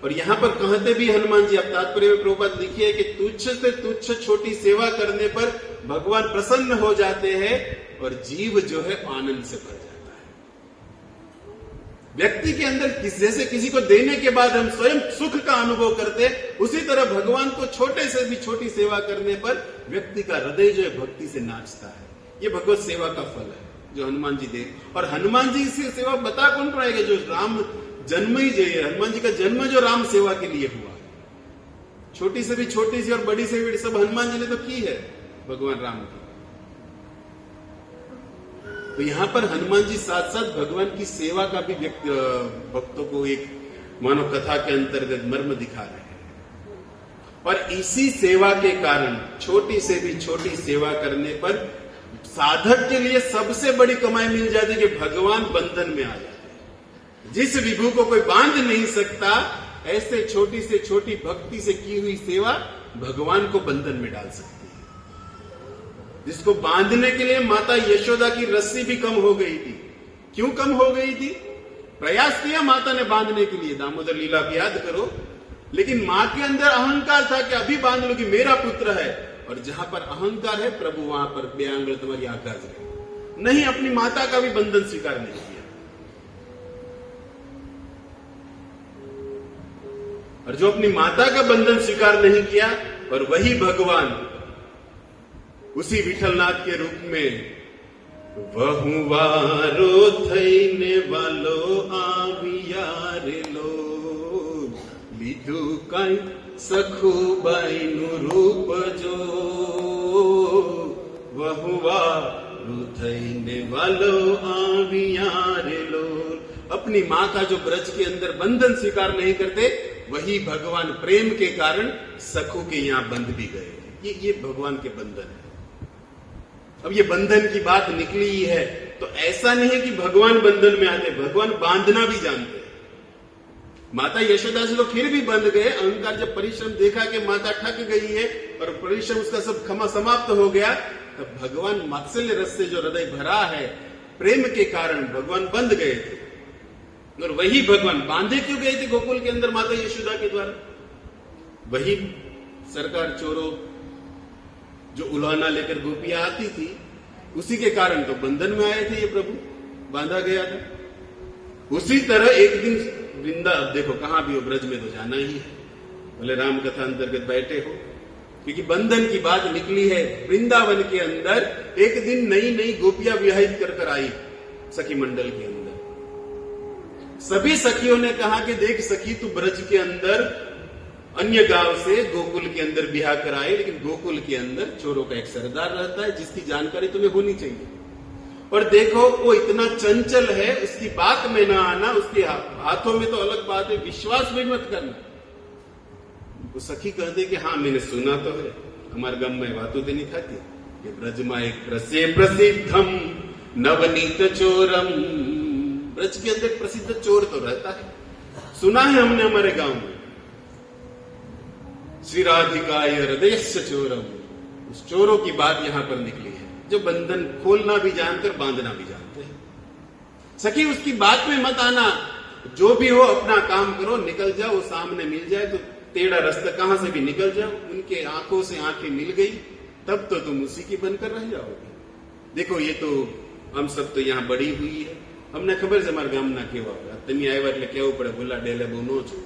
और यहां पर कहते भी हनुमान जी, आप तात्पर्य में प्रभुपाद लिखिए कि तुच्छ से तुच्छ छोटी सेवा करने पर भगवान प्रसन्न हो जाते हैं और जीव जो है आनंद से भर जाता है। व्यक्ति के अंदर जैसे किसी को देने के बाद हम स्वयं सुख का अनुभव करते हैं, उसी तरह भगवान को छोटे से भी छोटी सेवा करने पर व्यक्ति का हृदय जो है भक्ति से नाचता है। ये भगवत सेवा का फल है जो हनुमान जी दे। और हनुमान जी से सेवा बता कौन पाएगा? जो राम जन्म ही जो है, हनुमान जी का जन्म जो राम सेवा के लिए हुआ, छोटी से भी छोटी सी और बड़ी से भी बड़ी सब हनुमान जी ने तो की है भगवान राम की। तो यहां पर हनुमान जी साथ साथ भगवान की सेवा का भी भक्तों को एक मानो कथा के अंतर्गत मर्म दिखा रहे हैं। और इसी सेवा के कारण छोटी से भी छोटी सेवा करने पर साधक के लिए सबसे बड़ी कमाई मिल जाती है कि भगवान बंधन में आ जाते हैं। जिस विभू को कोई बांध नहीं सकता, ऐसे छोटी से छोटी भक्ति से की हुई सेवा भगवान को बंधन में डाल सकती है। जिसको बांधने के लिए माता यशोदा की रस्सी भी कम हो गई थी। क्यों कम हो गई थी? प्रयास किया माता ने बांधने के लिए, दामोदर लीला भी याद करो, लेकिन मां के अंदर अहंकार था कि अभी बांध लो कि मेरा पुत्र है। और जहां पर अहंकार है प्रभु, वहां पर बेआंगल तुम्हारी आकाश है। नहीं, अपनी माता का भी बंधन स्वीकार नहीं किया। और जो अपनी माता का बंधन स्वीकार नहीं किया, और वही भगवान उसी विठलनाथ के रूप में वहु वारो थईने वालो आवियार लो લીધું કઈ સખુબાઈનું રૂપ જો વહુવારું થઈને વાલો આવિયા લો। अपनी मां का जो ब्रज के अंदर बंधन स्वीकार नहीं करते, वही भगवान प्रेम के कारण सखु के यहां बंध भी गए। ये भगवान के बंधन है। अब ये बंधन की बात निकली ही है तो ऐसा नहीं है कि भगवान बंधन में आते, भगवान बांधना भी जानते हैं। माता यशोदा से तो फिर भी बंध गए। अहंकार जब परिश्रम देखा कि माता ठक गई है और परिश्रम उसका सब खमा समाप्त हो गया, तब भगवान मात्सल्य रस से जो हृदय भरा है प्रेम के कारण भगवान बंध गए थे। और वही भगवान बांधे क्यों गए थे गोकुल के अंदर माता यशोदा के द्वारा? वही सरकार चोरों जो उलाहना लेकर गोपियां आती थी, उसी के कारण तो बंधन में आए थे ये प्रभु, बांधा गया था। उसी तरह एक दिन वृंदा, देखो कहां भी हो ब्रज में तो जाना ही है, भले राम कथा अंतर्गत बैठे हो, क्योंकि बंधन की बात निकली है। वृंदावन के अंदर एक दिन नई नई गोपियां विवाहित कर आई सखी मंडल के अंदर। सभी सखियों ने कहा कि देख सखी, तू ब्रज के अंदर अन्य गांव से गोकुल के अंदर ब्याह कराए, लेकिन गोकुल के अंदर चोरों का एक सरदार रहता है जिसकी जानकारी तुम्हें होनी चाहिए। और देखो वो इतना चंचल है, उसकी बात में ना आना, उसके हाथों में तो अलग बात है, विश्वास भी मत करना। वो सखी कहते कि हाँ मैंने सुना तो है, हमारे गांव में बातों तो नहीं खाती कि ब्रजमा एक प्रसिद्धम नवनीत चोरम, ब्रज के अंदर प्रसिद्ध चोर तो रहता है, सुना है हमने हमारे गांव में। श्री राधिकाय हृदय चोरम, उस चोरों की बात यहां पर निकली है जो बंधन खोलना भी जानते और बांधना भी जानते हैं। सखी उसकी बात में मत आना, जो भी हो अपना काम करो, निकल जाओ, सामने मिल जाए तो टेढ़ा रास्ता कहां से भी निकल जाओ। उनके आंखों से आंखें मिल गई तब तो तुम उसी की बनकर रह जाओगे। देखो ये तो हम सब तो यहाँ बड़ी हुई है, हमने खबर से हमारे गाम ना केवा તમે આવ્યા એટલે કેવું પડે ભૂલા ડેલે બહુ નો છો।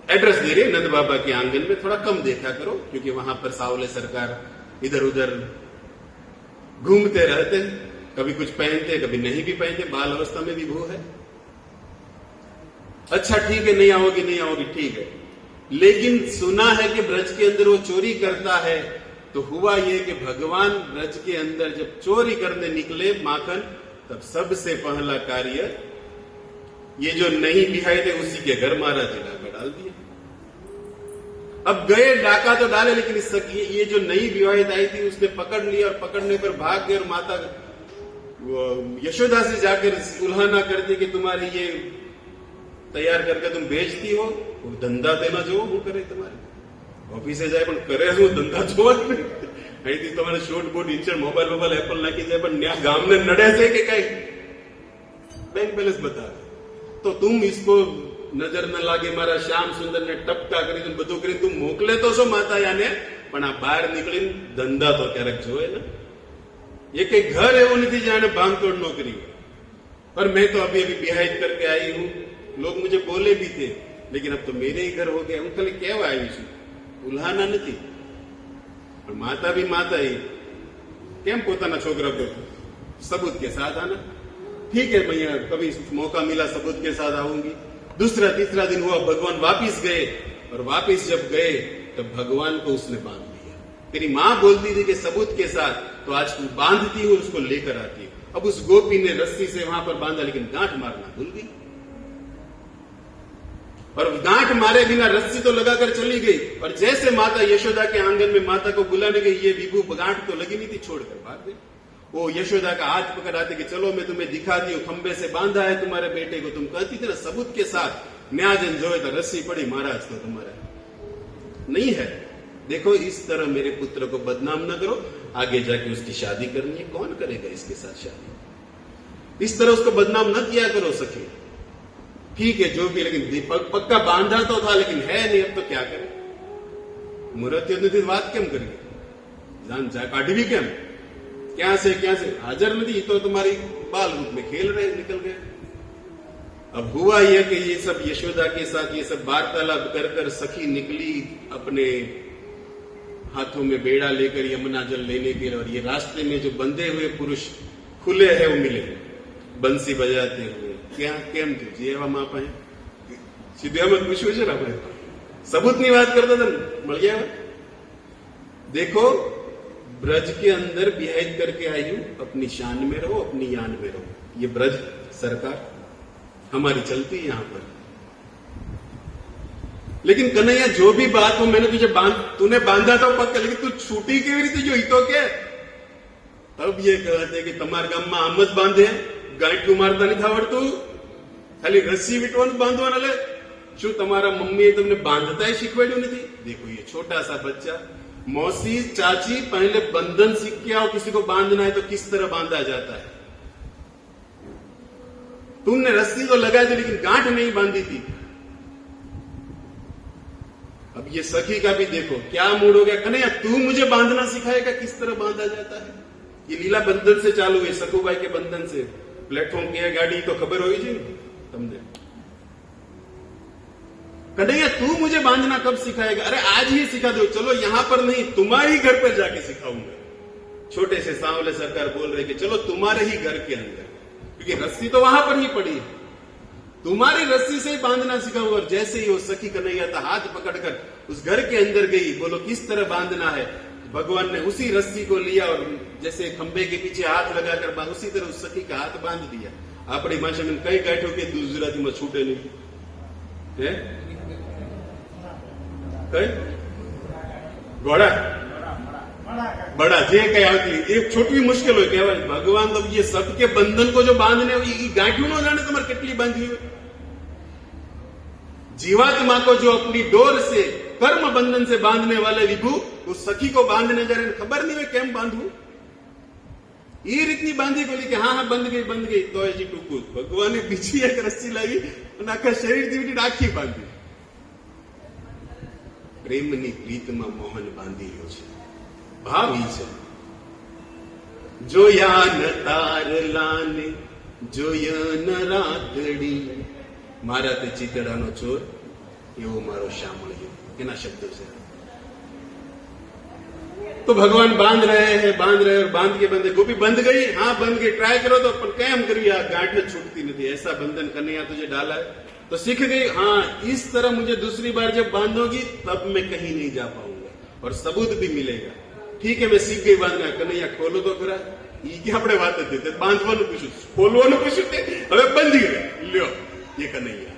एड्रेस दे रहे नंद बाबा के आंगन में, थोड़ा कम देखा करो क्योंकि वहां पर सावले सरकार इधर उधर घूमते रहते हैं, कभी कुछ पहनते कभी नहीं भी पहनते, बाल अवस्था में भी वो है। अच्छा ठीक है, नहीं आओगी ठीक है, लेकिन सुना है कि ब्रज के अंदर वो चोरी करता है। तो हुआ ये कि भगवान ब्रज के अंदर जब चोरी करने निकले माखन, तब सबसे पहला कार्य ये जो नहीं बिहाए थे उसी के घर महाराज जी डाका डाल दिया। अब गए डाका तो डाले, लेकिन ये जो नई विवाहित आई थी उसने पकड़ लिया और पकड़ने पर भाग गए और माता यशोदा से जाकर उल्हाना करती कि तुम्हारी ये तैयार करके तुम बेचती हो, वो धंधा देना जो वो करे तुम्हारे ऑफिसे जाए પણ કરે શું ધંધા જોવા જ અહીંથી તમારે શોર્ટ બોર્ડ ઇન્ચર મોબાઈલ એપલ નાખી જાય પણ ન્યા ગામને નડે છે કે કઈ बैंक बैलेंस बता। तो तुम इसको नजर न लागे मारा श्याम सुंदर ने टपका करी બધું કરી तुम મોકલે તો છો માતા याने પણ આ બહાર નીકળીને ધંધા તો ક્યારેક જોવે ને। ये कई घर એવું નથી જાણે ભાંગતોડ नौकरी हो। और मैं तो अभी अभी विवाहित करके आई हूं, लोग मुझे बोले भी थे, लेकिन अब तो मेरे ही घर हो गया। હું ખાલી કહેવા આવી છું, ઉલ્હાના નથી। પણ માતા भी माता ही કેમ પોતાના છોકરા પર सबूत के साथ आना। ठीक है भैया, कभी मौका मिला सबूत के साथ आऊंगी। दूसरा तीसरा दिन हुआ, भगवान वापिस गए, और वापिस जब गए तब भगवान को उसने बांध दिया। तेरी मां बोलती थी कि सबूत के साथ, तो आज तू बांधती है और उसको लेकर आती है। अब उस गोपी ने रस्सी से वहां पर बांधा, लेकिन गांठ मारना भूल गई, और गांठ मारे बिना रस्सी तो लगाकर चली गई। और जैसे माता यशोदा के आंगन में माता को बुलाने गई, ये विभू गांठ तो लगी नहीं थी, छोड़कर भाग गई। वो यशोदा का हाथ पकड़ आते कि चलो मैं तुम्हें दिखाती हूं, खंबे से बांधा है तुम्हारे बेटे को। तुम कहती थी ना सबूत के साथ, न्याजन जो है तो रस्सी पड़ी, महाराज तो तुम्हारा नहीं है। देखो इस तरह मेरे पुत्र को बदनाम न करो, आगे जाके उसकी शादी करनी है, कौन करेगा इसके साथ शादी? इस तरह उसको बदनाम न किया करो सखी। ठीक है जो भी, लेकिन पक्का बांधा तो था, लेकिन है नहीं, अब तो क्या करें? मुहूर्त बात केम करिए, जान जा काढ़वी केम, क्या से हाजर नहीं, तो तुम्हारी बाल रूप में खेल रहे, निकल गए। अब हुआ यह कि ये सब यशोदा के साथ ये सब वार्तालाप कर कर सखी निकली अपने हाथों में बेड़ा लेकर यमुना जल लेने के लिए, और ये रास्ते में जो बंधे हुए पुरुष खुले हैं वो मिले बंसी बजाते हुए। क्या केम थी जीवा माँ पाए सीधे मत पूछो છે આપણે सबूतની વાત करता था, मिल गया। देखो ब्रज के अंदर बिहेव करके आई हूं, अपनी शान में रहो, अपनी यान में रहो। ये ब्रज सरकार हमारी चलती है यहां पर। लेकिन कन्हैया जो भी बात हो, मैंने तुझे तूने बांधा था पक्का, लेकिन तू छूटी केवी रीते जो हितो के? तब ये कहते कि तमार गाम में आम ज बांधे, गांठिયું मारता नहीं आवड़तुं, खाली रस्सी વીંટવાનું બાંધવાના લે। શું તમારા મમ્મીએ તમને બાંધતા શીખવાડ્યું નથી? देखो ये छोटा सा बच्चा, मौसी चाची पहले बंधन सीख के आओ, किसी को बांधना है तो किस तरह बांधा जाता है। तुमने रस्सी तो लगा दी लेकिन गांठ नहीं बांधी थी। अब ये सखी का भी देखो क्या मूड हो गया, कन्हैया तू मुझे बांधना सिखाएगा किस तरह बांधा जाता है। ये लीला बंधन से चालू हुई, सकुबाई के बंधन से। प्लेटफॉर्म की गाड़ी तो खबर होगी जी तुमने। कन्हैया तू मुझे बांधना कब सिखाएगा? अरे आज ही सिखा दो, चलो यहां पर नहीं तुम्हारे घर पर जाके सिखाऊंगा। छोटे से सांवले सरकार बोल रहे कि चलो तुम्हारे ही घर के अंदर, क्योंकि रस्सी तो वहां पर ही पड़ी है, तुम्हारी रस्सी से ही बांधना सिखाऊंगा। और जैसे ही वो सखी कन्हैया था हाथ पकड़कर उस घर के अंदर गई, बोलो किस तरह बांधना है। भगवान ने उसी रस्सी को लिया और जैसे खंबे के पीछे हाथ लगाकर उसी तरह उस सखी का हाथ बांध दिया। अपनी भाषा में कई गाठो के गुजराती में छूटे नहीं है, कई घोड़ा बड़ा जे कई आती एक छोटी मुश्किल हो कहवा भगवान तो ये सबके बंधन को जो बांधने गांठियों न जाने तुम्हारे कितनी बांधी हुई। जीवात्मा को जो अपनी डोर से कर्म बंधन से बांधने वाले विभु उस सखी को बांधने जा रहे, खबर नहीं है केम बांधू। ये रीतनी बांधी बोली कि हाँ बंध गई तो हजी टूकू। भगवान ने बीजी एक रस्सी लावी और आखा शरीर थी राखी बांधी। प्रेमनी प्रीतમાં મોહન બાંધી રહ્યો છે, ભાવી છે। જોયા ન તારલાને જોયા ન રાતડી, મારા તે ચિતડાનો ચોર એવો મારો શામળિયો। એના શબ્દો છે। तो भगवान बांध रहे हैं और बांध के बंधे गोपी बंध गई। हाँ बंध गई, ट्राई करो तो कैम करिए, गांठ छूटती नहीं। ऐसा बंधन कन्हैया तुझे डाला है तो सीख गई। हाँ इस तरह मुझे दूसरी बार जब बांधोगी तब मैं कहीं नहीं जा पाऊंगा और सबूत भी मिलेगा। ठीक है मैं सीख गई बांधना। कन्हैया खोलो तो खरा, ये क्या अपने बात थे बांधवानु पूछू खोलवानु पूछू હવે બંધી ગઈ। લ્યો ये कन्हैया।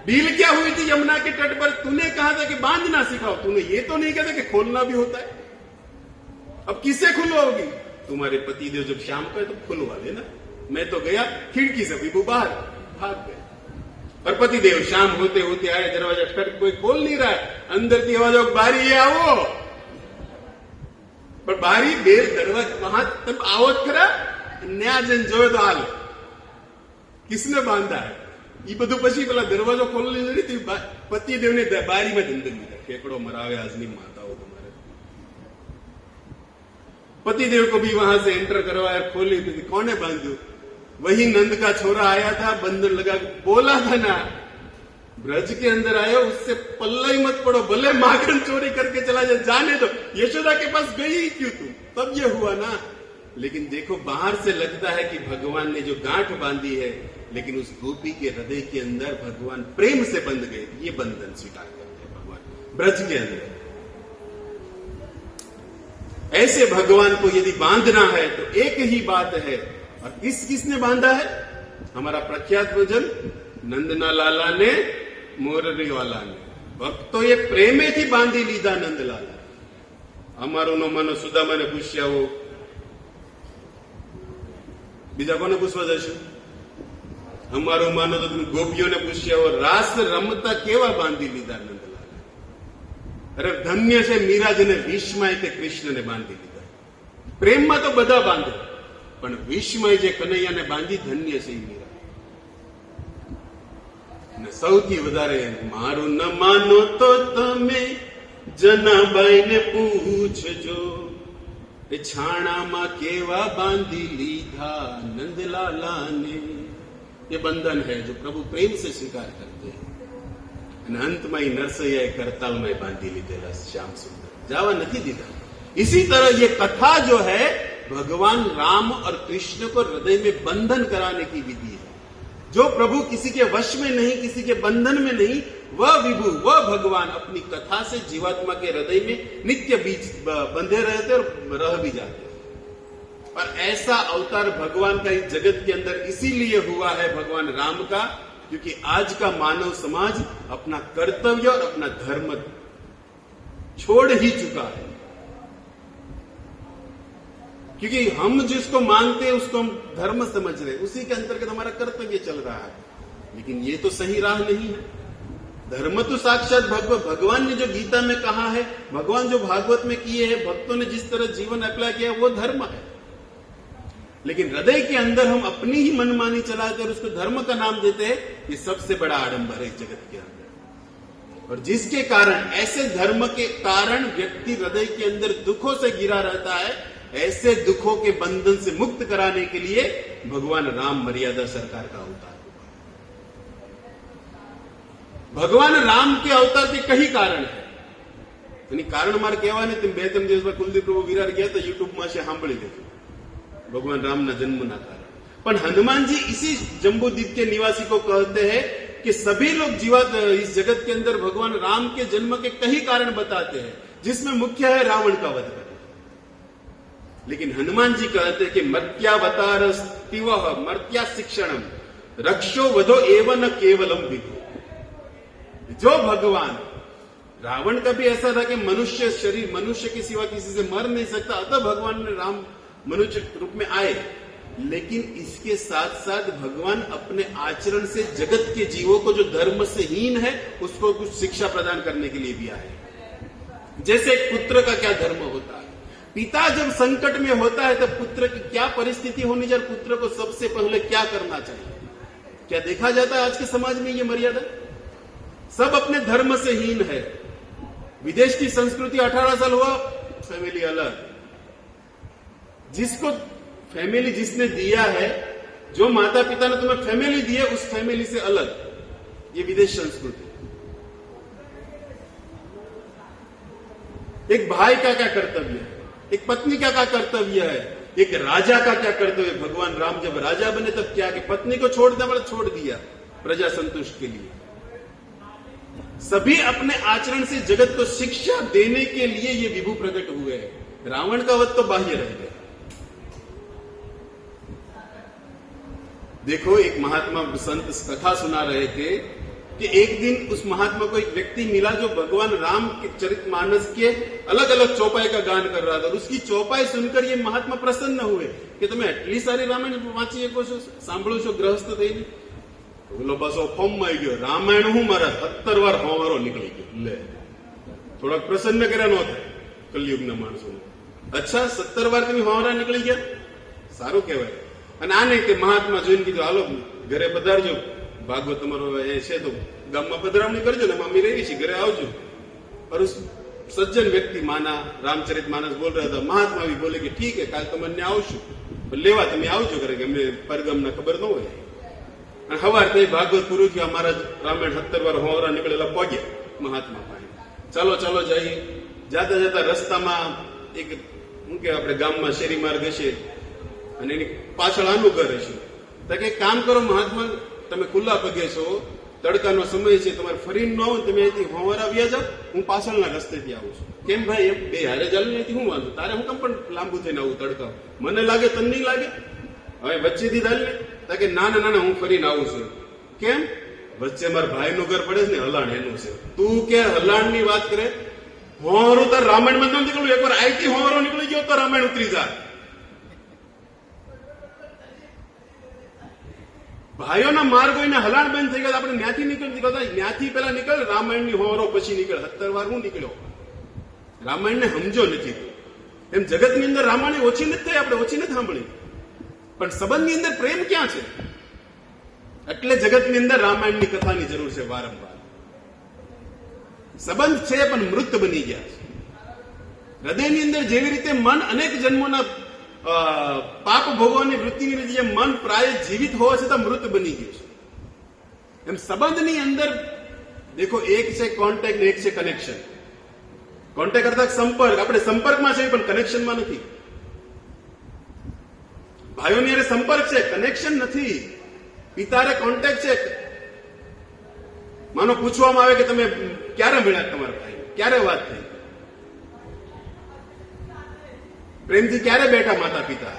डील क्या हुई थी यमुना के तट पर? तूने कहा था कि बांधना सिखाओ, तूने ये तो नहीं कहा था कि खोलना भी होता है। अब किससे खुलवाओगी? तुम्हारे पति देव जब शाम को है तो खुलवा लेना। मैं तो गया खिड़की से, विभू बाहर भाग गए और पति देव शाम होते होते आए, दरवाजा खटखट कोई खोल नहीं रहा है। अंदर की आवाज बारी ये आओ, पर बारी बेर दरवाजा वहां तब आओ खरा न्याजन जो तो हाल किसने बांधा है ये બધું પછી પેલા દરવાજો ખોલી લીધી પતિ દેવને બારીમાં અંદર લીધા। કેકડો મરાવે આજની માતાઓ તમારે। पति देव को भी वहां से एंटर करवाया, खोली थी। कौन है बांधू? वही नंद का छोरा आया था, बंधन लगा बोला था ना ब्रज के अंदर आया, उससे पल्ला ही मत पड़ो, भले माखन चोरी करके चला जाए, जाने दो। यशोदा के पास गई ही क्यों तुम? तब ये हुआ ना। लेकिन देखो बाहर से लगता है कि भगवान ने जो गांठ बांधी है, लेकिन उस गोपी के हृदय के अंदर भगवान प्रेम से बंध गए। ये बंधन स्वीकार करते हैं भगवान ब्रज के अंदर। ऐसे भगवान को यदि बांधना है तो एक ही बात है, और किसने बांधा है? हमारा प्रख्यात भजन नंदना लाला ने मोररी वाला ने भक्तो ये प्रेमे थी बांधी लीधा नंदलाला। અમારું નો માનો સુદામાને પૂછ્યા બીજા કોને પૂછવા જશો? અમારું માનો તો તમે ગોપીઓને પૂછ્યા રાસ રમતા કેવા બાંધી લીધા નંદલાલ। અરે ધન્ય છે મીરા જેને વિષમાં તે કૃષ્ણને બાંધી લીધા। પ્રેમમાં તો બધા બાંધે, પણ વિષમાં જે કનૈયાને બાંધી ધન્ય છે મીરા। અને સૌથી વધારે મારું ન માનો તો તમે જનાબાઈને પૂછજો, એ છાણામાં કેવા બાંધી લીધા નંદલાલાને। ये बंधन है जो प्रभु प्रेम से स्वीकार करते हैं। અને અંતમાં એ નરસૈયાએ કરતાલમાં બાંધી લીધેલા श्याम सुंदर, जावा नहीं दीदा। इसी तरह ये कथा जो है भगवान राम और कृष्ण को हृदय में बंधन कराने की विधि है। जो प्रभु किसी के वश में नहीं, किसी के बंधन में नहीं, वह विभु, वह भगवान अपनी कथा से जीवात्मा के हृदय में नित्य बीज बंधे रहते और रह भी जाते। पर ऐसा अवतार भगवान का इस जगत के अंदर इसीलिए हुआ है भगवान राम का, क्योंकि आज का मानव समाज अपना कर्तव्य और अपना धर्म छोड़ ही चुका है। क्योंकि हम जिसको मानते हैं उसको हम धर्म समझ रहे हैं, उसी के अंतर्गत हमारा कर्तव्य चल रहा है। लेकिन ये तो सही राह नहीं है। धर्म तो साक्षात भगवान ने जो गीता में कहा है, भगवान जो भागवत में किए हैं, भक्तों ने जिस तरह जीवन अप्लाई किया वो धर्म है। लेकिन हृदय के अंदर हम अपनी ही मनमानी चलाकर उसको धर्म का नाम देते हैं, ये सबसे बड़ा आडंबर है जगत के अंदर। और जिसके कारण, ऐसे धर्म के कारण व्यक्ति हृदय के अंदर दुखों से घिरा रहता है, ऐसे दुखों के बंधन से मुक्त कराने के लिए भगवान राम मर्यादा सरकार का अवतार। भगवान राम के अवतार के कई कारण है। कारण मारे कहवा ने तुम 2-3 दिवस में कुलदीप प्रभु विरार गया तो यूट्यूब में से सांभी लेते भगवान राम ना जन्म ना कारण। पर हनुमान जी इसी जम्बूद्वीप के निवासी को कहते हैं कि सभी लोग जीवात इस जगत के अंदर भगवान राम के जन्म के कई कारण बताते हैं, जिसमें मुख्य है रावण का वध करना। लेकिन हनुमान जी कहते हैं कि मर्त्यावतारस्तिव मर्त्या शिक्षणम रक्षो वधो एवं न केवलम विभु। जो भगवान, रावण का भी ऐसा था कि मनुष्य शरीर, मनुष्य के सिवा किसी से मर नहीं सकता, अतः भगवान ने राम मनुष्य रूप में आए। लेकिन इसके साथ साथ भगवान अपने आचरण से जगत के जीवों को जो धर्म से हीन है उसको कुछ शिक्षा प्रदान करने के लिए भी आए। जैसे एक पुत्र का क्या धर्म होता है, पिता जब संकट में होता है तब पुत्र की क्या परिस्थिति होनी चाहिए, पुत्र को सबसे पहले क्या करना चाहिए। क्या देखा जाता है आज के समाज में ये मर्यादा? सब अपने धर्म से हीन है। विदेश की संस्कृति 18 साल हुआ फैमिली अलग, जिसको फैमिली जिसने दिया है, जो माता पिता ने तुम्हें फैमिली दी है उस फैमिली से अलग, ये विदेश संस्कृति। एक भाई का क्या कर्तव्य है, एक पत्नी का क्या कर्तव्य है, एक राजा का क्या कर्तव्य। भगवान राम जब राजा बने तब क्या कि पत्नी को छोड़ दिया, मतलब छोड़ दिया प्रजा संतुष्ट के लिए। सभी अपने आचरण से जगत को शिक्षा देने के लिए ये विभु प्रकट हुए हैं। रावण का वध तो बाह्य रह गया। देखो, एक महात्मा संत कथा सुना रहे थे कि एक दिन उस महात्मा को एक व्यक्ति मिला जो भगवान राम के चरितमानस के अलग अलग चौपाई का गान कर रहा था। और उसकी चौपाई सुनकर ये महात्मा प्रसन्न हुए कि तुम्हें એટલી સારી રામાયણ વાંચી શકો છો, સાંભળો છો ગ્રહસ્થ થઈને। ઓલો પાછો ફોર્મમાં આવી ગયો, રામાયણ હું મારા 17 વાર હોવારો નીકળી ગયો। લે, થોડાક પ્રસન્ન કર્યા ન થાય કલયુગના માણસોને। અચ્છા, 17 વાર તમે હોવારા નીકળી ગયા, સારું કહેવાય। અને આ નહીં કે મહાત્મા જોઈને કીધું હાલો ઘરે પધારજો, ભાગવત તમારો એ છે તો ગામમાં પધરામણી કરજો ને, મમ્મી રહી છે ઘરે આવજો। और उस सज्जन व्यक्ति माना रामचरित मानस बोल रहा था। महात्मा भी बोले कि ठीक है, काल तमने आवशु लेवा तमे आवजो करे, अमे परगम ना खबर न होय। અને હવાર થઈ ભાગવત પૂરું થયું, અમારા રામાયણ 17 વાર હોવરા નીકળેલા પહોંચ્યા મહાત્મા પાસે। ચાલો ચાલો જઈએ। જાતા જાતા રસ્તામાં એક શું કે આપણે ગામમાં શેરી માર્ગ હશે અને એની પાછળ આનું ઘર હશે। તો કે કામ કરો મહાત્મા, તમે ખુલ્લા પગે છો, તડકાનો સમય છે, તમારે ફરીને ન આવો, તમે અહીંથી હોવાર આવ્યા જાઓ, હું પાછળના રસ્તેથી આવું છું. કેમ ભાઈ, એમ બે હારે ચાલે અહીંથી હું વાંધો, તારે હું કેમ પણ લાંબુ થઈને આવું તડકા, મને લાગે તને નહીં લાગે, હવે વચ્ચેથી ચાલ ને. કે ના ના ના, હું ફરીને આવું છું. કેમ? વચ્ચે મારા ભાઈનું ઘર પડે છે ને, હલાણ એનું છે. તું કે હલાણની વાત કરે, હોવારો તાર રામાયણમાં નથી નીકળ્યું, એકવાર આઈથી હોવારો નીકળી ગયો તો રામાયણ ઉતરી જાય. ભાઈઓના માર્ગો એને હલાણ બંધ થઈ ગયા, આપણે ન્યાથી નીકળતી કરતા ન્યાથી પેલા નીકળ, રામાયણની હોવારો પછી નીકળ. 17 વાર હું નીકળ્યો, રામાયણને સમજો નથી. એમ જગતની અંદર રામાયણ ઓછી નથી થઈ, આપણે ઓછી નથી સાંભળી, પણ સંબંધની અંદર પ્રેમ ક્યાં છે? એટલે જગતની અંદર રામાયણની કથાની જરૂર છે વારંવાર. સંબંધ છે પણ મૃત બની ગયા છે. હૃદયની અંદર જેવી રીતે મન અનેક જન્મોના પાપ ભોગવવાની વૃત્તિની જે મન પ્રાય જીવિત હોવા છતાં મૃત બની ગયું છે, એમ સંબંધની અંદર દેખો, એક છે કોન્ટેક્ટ ને એક છે કનેક્શન. કોન્ટેક્ટ અર્થાત સંપર્ક, આપણે સંપર્કમાં છે પણ કનેક્શનમાં નથી. ભાઈઓની અરે સંપર્ક છે, કનેક્શન નથી. પિતારે કોન્ટેક્ટ છે. માનો પૂછવામાં આવે કે તમે ક્યારે મળ્યા તમારા ભાઈ, ક્યારે વાત થઈ, પ્રેમથી ક્યારે બેઠા માતા પિતા,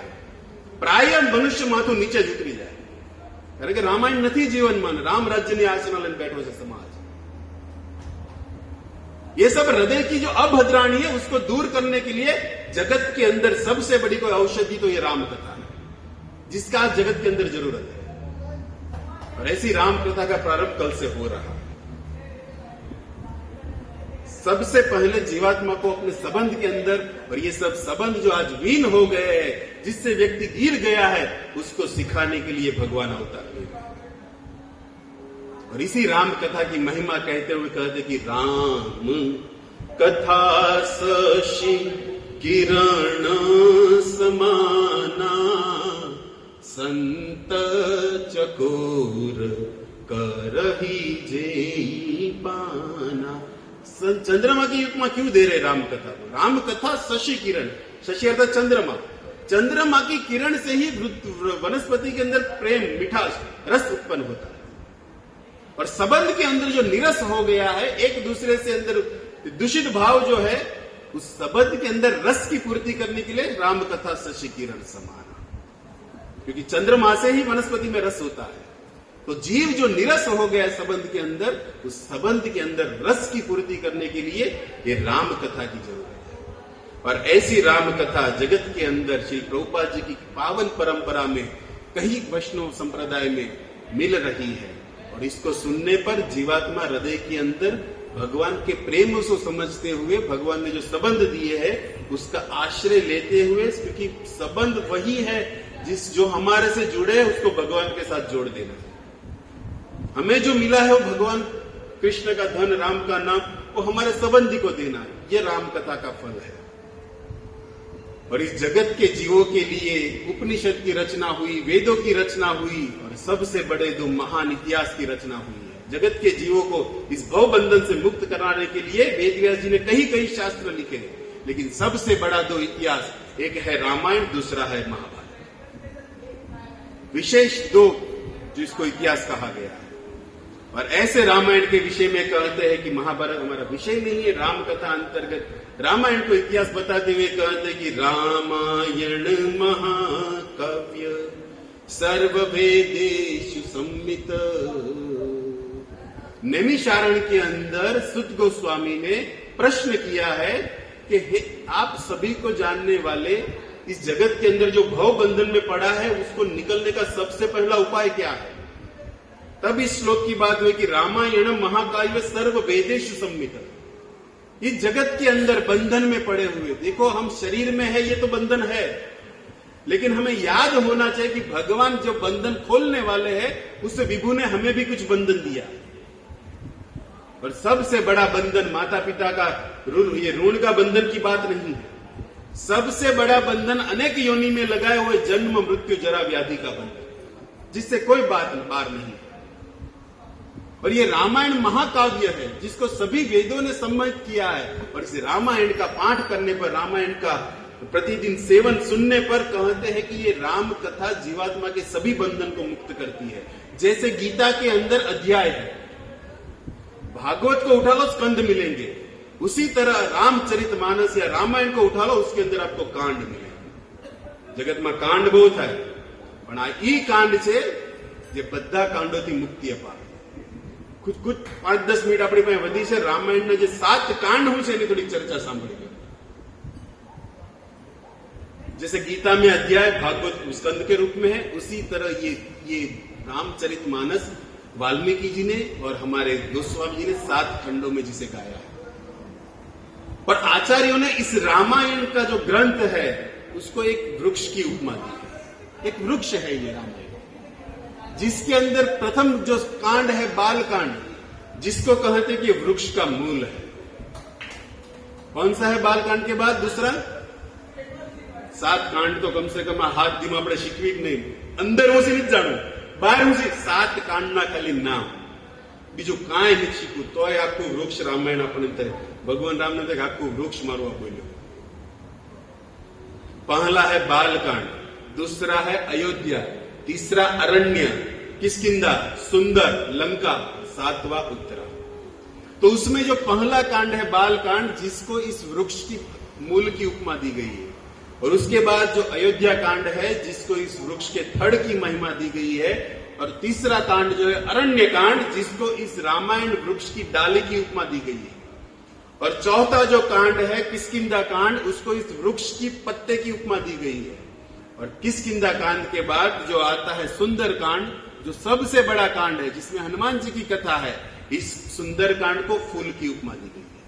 પ્રાય મનુષ્ય માથું નીચે જ ઉતરી જાય. કારણ કે રામાયણ નથી જીવનમાં, રામ રાજ્યની આસના લઈને બેઠો છે समाज. ये सब हृदय की जो अभद्राणी है उसको दूर करने के लिए जगत के अंदर सबसे बड़ी कोई औषधि तो ये राम कथा है, जिसका आज जगत के अंदर जरूरत है. और ऐसी राम कथा का प्रारंभ कल से हो रहा है. सबसे पहले जीवात्मा को अपने संबंध के अंदर, और ये सब संबंध जो आज वीन हो गए हैं, जिससे व्यक्ति गिर गया है, उसको सिखाने के लिए भगवान अवतार ले गए. और इसी राम कथा की महिमा कहते हुए कहते कि राम कथा शशि किरण समाना संत चकोर करही जे पाना. चंद्रमा के युग में क्यों दे रहे राम कथा को? राम कथा शशि किरण, शशि अर्थात चंद्रमा, चंद्रमा की किरण से ही वनस्पति के अंदर प्रेम, मिठास, रस उत्पन्न होता है. और संबंध के अंदर जो निरस हो गया है, एक दूसरे से अंदर दूषित भाव जो है, उस संबंध के अंदर रस की पूर्ति करने के लिए राम कथा शशि किरण समाना. क्योंकि चंद्रमा से ही वनस्पति में रस होता है. तो जीव जो निरस हो गया संबंध के अंदर, उस संबंध के अंदर रस की पूर्ति करने के लिए ये राम कथा की जरूरत है. और ऐसी राम कथा जगत के अंदर श्री प्रभुपाद जी की पावन परंपरा में कई वैष्णव संप्रदाय में मिल रही है. और इसको सुनने पर जीवात्मा हृदय के अंदर भगवान के प्रेम को समझते हुए, भगवान ने जो संबंध दिए हैं उसका आश्रय लेते हुए, क्योंकि संबंध वही है जो हमारे से जुड़े है, उसको भगवान के साथ जोड़ देना. हमें जो मिला है वो भगवान कृष्ण का धन, राम का नाम, वो हमारे संबंधी को देना है. ये राम कथा का फल है. और इस जगत के जीवों के लिए उपनिषद की रचना हुई, वेदों की रचना हुई, और सबसे बड़े 2 महान इतिहास की रचना हुई है. जगत के जीवों को इस भव बंधन से मुक्त कराने के लिए वेद व्यास जी ने कई शास्त्र लिखे, लेकिन सबसे बड़ा 2 इतिहास, एक है रामायण, दूसरा है महाभारत. विशेष 2 जो इसको इतिहास कहा गया है. और ऐसे रामायण के विषय में कहते हैं कि महाभारत हमारा विषय नहीं है. राम कथा अंतर्गत रामायण को इतिहास बताते हुए कहते हैं कि रामायण महाकाव्य सर्ववेदेषु संमित. नैमिषारण्य के अंदर सुत गोस्वामी ने प्रश्न किया है कि आप सभी को जानने वाले, इस जगत के अंदर जो भव बंधन में पड़ा है, उसको निकलने का सबसे पहला उपाय क्या है? तब इस श्लोक की बात हुई कि रामायण महाकाव्य सर्व वेदेषु संमित. इस जगत के अंदर बंधन में पड़े हुए, देखो हम शरीर में है, ये तो बंधन है, लेकिन हमें याद होना चाहिए कि भगवान जो बंधन खोलने वाले हैं, उससे विभु ने हमें भी कुछ बंधन दिया. और सबसे बड़ा बंधन माता पिता का ऋण, ये ऋण का बंधन की बात नहीं है. सबसे बड़ा बंधन अनेक योनि में लगाए हुए जन्म मृत्यु जरा व्याधि का बंधन, जिससे कोई बात बार नहीं. और ये रामायण महाकाव्य है जिसको सभी वेदों ने सम्मिलित किया है. और इस रामायण का पाठ करने पर, रामायण का प्रतिदिन सेवन सुनने पर कहते हैं कि ये राम कथा जीवात्मा के सभी बंधन को मुक्त करती है. जैसे गीता के अंदर अध्याय है, भागवत को उठा लो स्कंद मिलेंगे, उसी तरह रामचरितमानस या रामायण को उठा लो, उसके अंदर आपको कांड मिलेंगे। जगत में कांड बहुत है, पण आ ई कांड छे जे बधा कांडोथी मुक्ति अपावे। कुछ 5-10 मिनिट अपनी पासे वधी छे। रामायण जे 7 कांड हुई है थोड़ी चर्चा सांभळी। जैसे गीता में अध्याय भागवत स्कंद के रूप में है, उसी तरह ये रामचरितमानस वाल्मीकि जी ने और हमारे गोस्वामी जी ने 7 खंडों में जिसे गाया है। और आचार्यों ने इस रामायण का जो ग्रंथ है उसको एक वृक्ष की उपमा दी है। एक वृक्ष है ये रामायण, जिसके अंदर प्रथम जो कांड है बाल कांड, जिसको कहते कि वृक्ष का मूल है। कौन सा है बाल कांड के बाद दूसरा? 7 कांड तो कम से कम हाथ दी में अपने शीखवी ज नहीं, अंदर હું નથી જાણું, બહાર હું 7 કાંડના ખાલી નામ, બીજું કાંઈ નથી શીખવું તોય આખું વૃક્ષ રામાયણ આપણને થાય। ભગવાન રામને તો આખું વૃક્ષ મારવા બોલ્યો। पहला है बालकांड, दूसरा है अयोध्या, तीसरा अरण्य, किष्किंधा, सुंदर, लंका, 7वां उत्तरा। तो उसमें जो पहला कांड है बालकांड, जिसको इस वृक्ष की मूल की उपमा दी गई है, और उसके बाद जो अयोध्या कांड है जिसको इस वृक्ष के थड़ की महिमा दी गई है, और तीसरा कांड जो है अरण्य कांड, जिसको इस रामायण वृक्ष की डाली की उपमा दी गई है, और चौथा जो कांड है किष्किंधा कांड, उसको इस वृक्ष की पत्ते की उपमा दी गई है। और किष्किंधा कांड के बाद जो आता है सुंदर कांड, जो सबसे बड़ा कांड है, जिसमें हनुमान जी की कथा है, इस सुंदर कांड को फूल की उपमा दी गई है।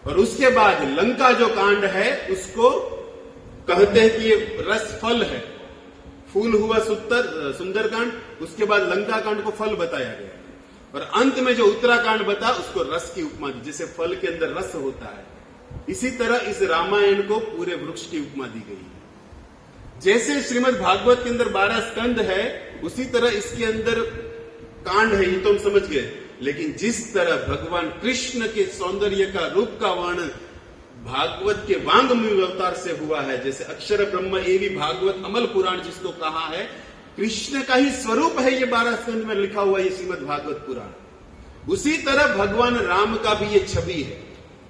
और उसके बाद लंका जो कांड है उसको कहते हैं कि ये रस फल है। फूल हुआ सुंदर कांड, उसके बाद लंका कांड को फल बताया गया, और अंत में जो उत्तराकांड बता उसको रस की उपमा दी, जैसे फल के अंदर रस होता है। इसी तरह इस रामायण को पूरे वृक्ष की उपमा दी गई है। जैसे श्रीमद् भागवत के अंदर 12 स्कंद है, उसी तरह इसके अंदर कांड है, ये तो हम समझ गए। लेकिन जिस तरह भगवान कृष्ण के सौंदर्य का रूप का वर्णन भागवत के वांगमय अवतार से हुआ है, जैसे अक्षर ब्रह्म एवं भागवत अमल पुराण जिसको कहा है, कृष्ण का ही स्वरूप है ये 12 स्कंद में लिखा हुआ ये श्रीमद् भागवत पुराण। उसी तरह भगवान राम का भी ये छवि है,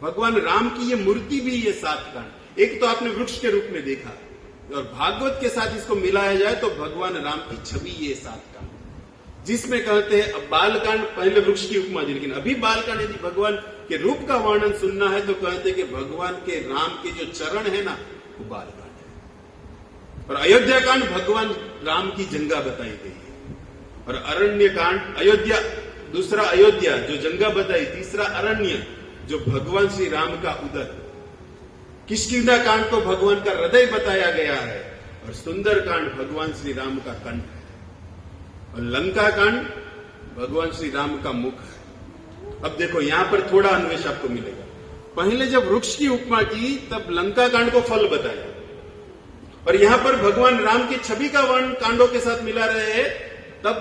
भगवान राम की ये मूर्ति भी ये 7 कांड। एक तो आपने वृक्ष के रूप में देखा, और भागवत के साथ इसको मिलाया जाए तो भगवान राम की छवि ये 7 कांड, जिसमें कहते हैं अब बालकांड पहले वृक्ष की उपमा दी, लेकिन अभी बालकांड यदि भगवान के रूप का वर्णन सुनना है तो कहते हैं कि भगवान के राम के जो चरण है ना, वो बालकांड। और अयोध्या कांड भगवान राम की जंगा बताई गई है, और अरण्य कांड अयोध्या, दूसरा अयोध्या जो जंगा बताई, तीसरा अरण्य जो भगवान श्री राम का उदर, किष्किंधा कांड को भगवान का हृदय बताया गया है, और सुंदर कांड भगवान श्री राम का कंठ है, और लंका कांड भगवान श्री राम का मुख है। अब देखो यहां पर थोड़ा अन्वेष आपको मिलेगा। पहले जब वृक्ष की उपमा की तब लंका कांड को फल बताया, और यहां पर भगवान राम की छवि का वर्णन कांडों के साथ मिला रहे हैं, तब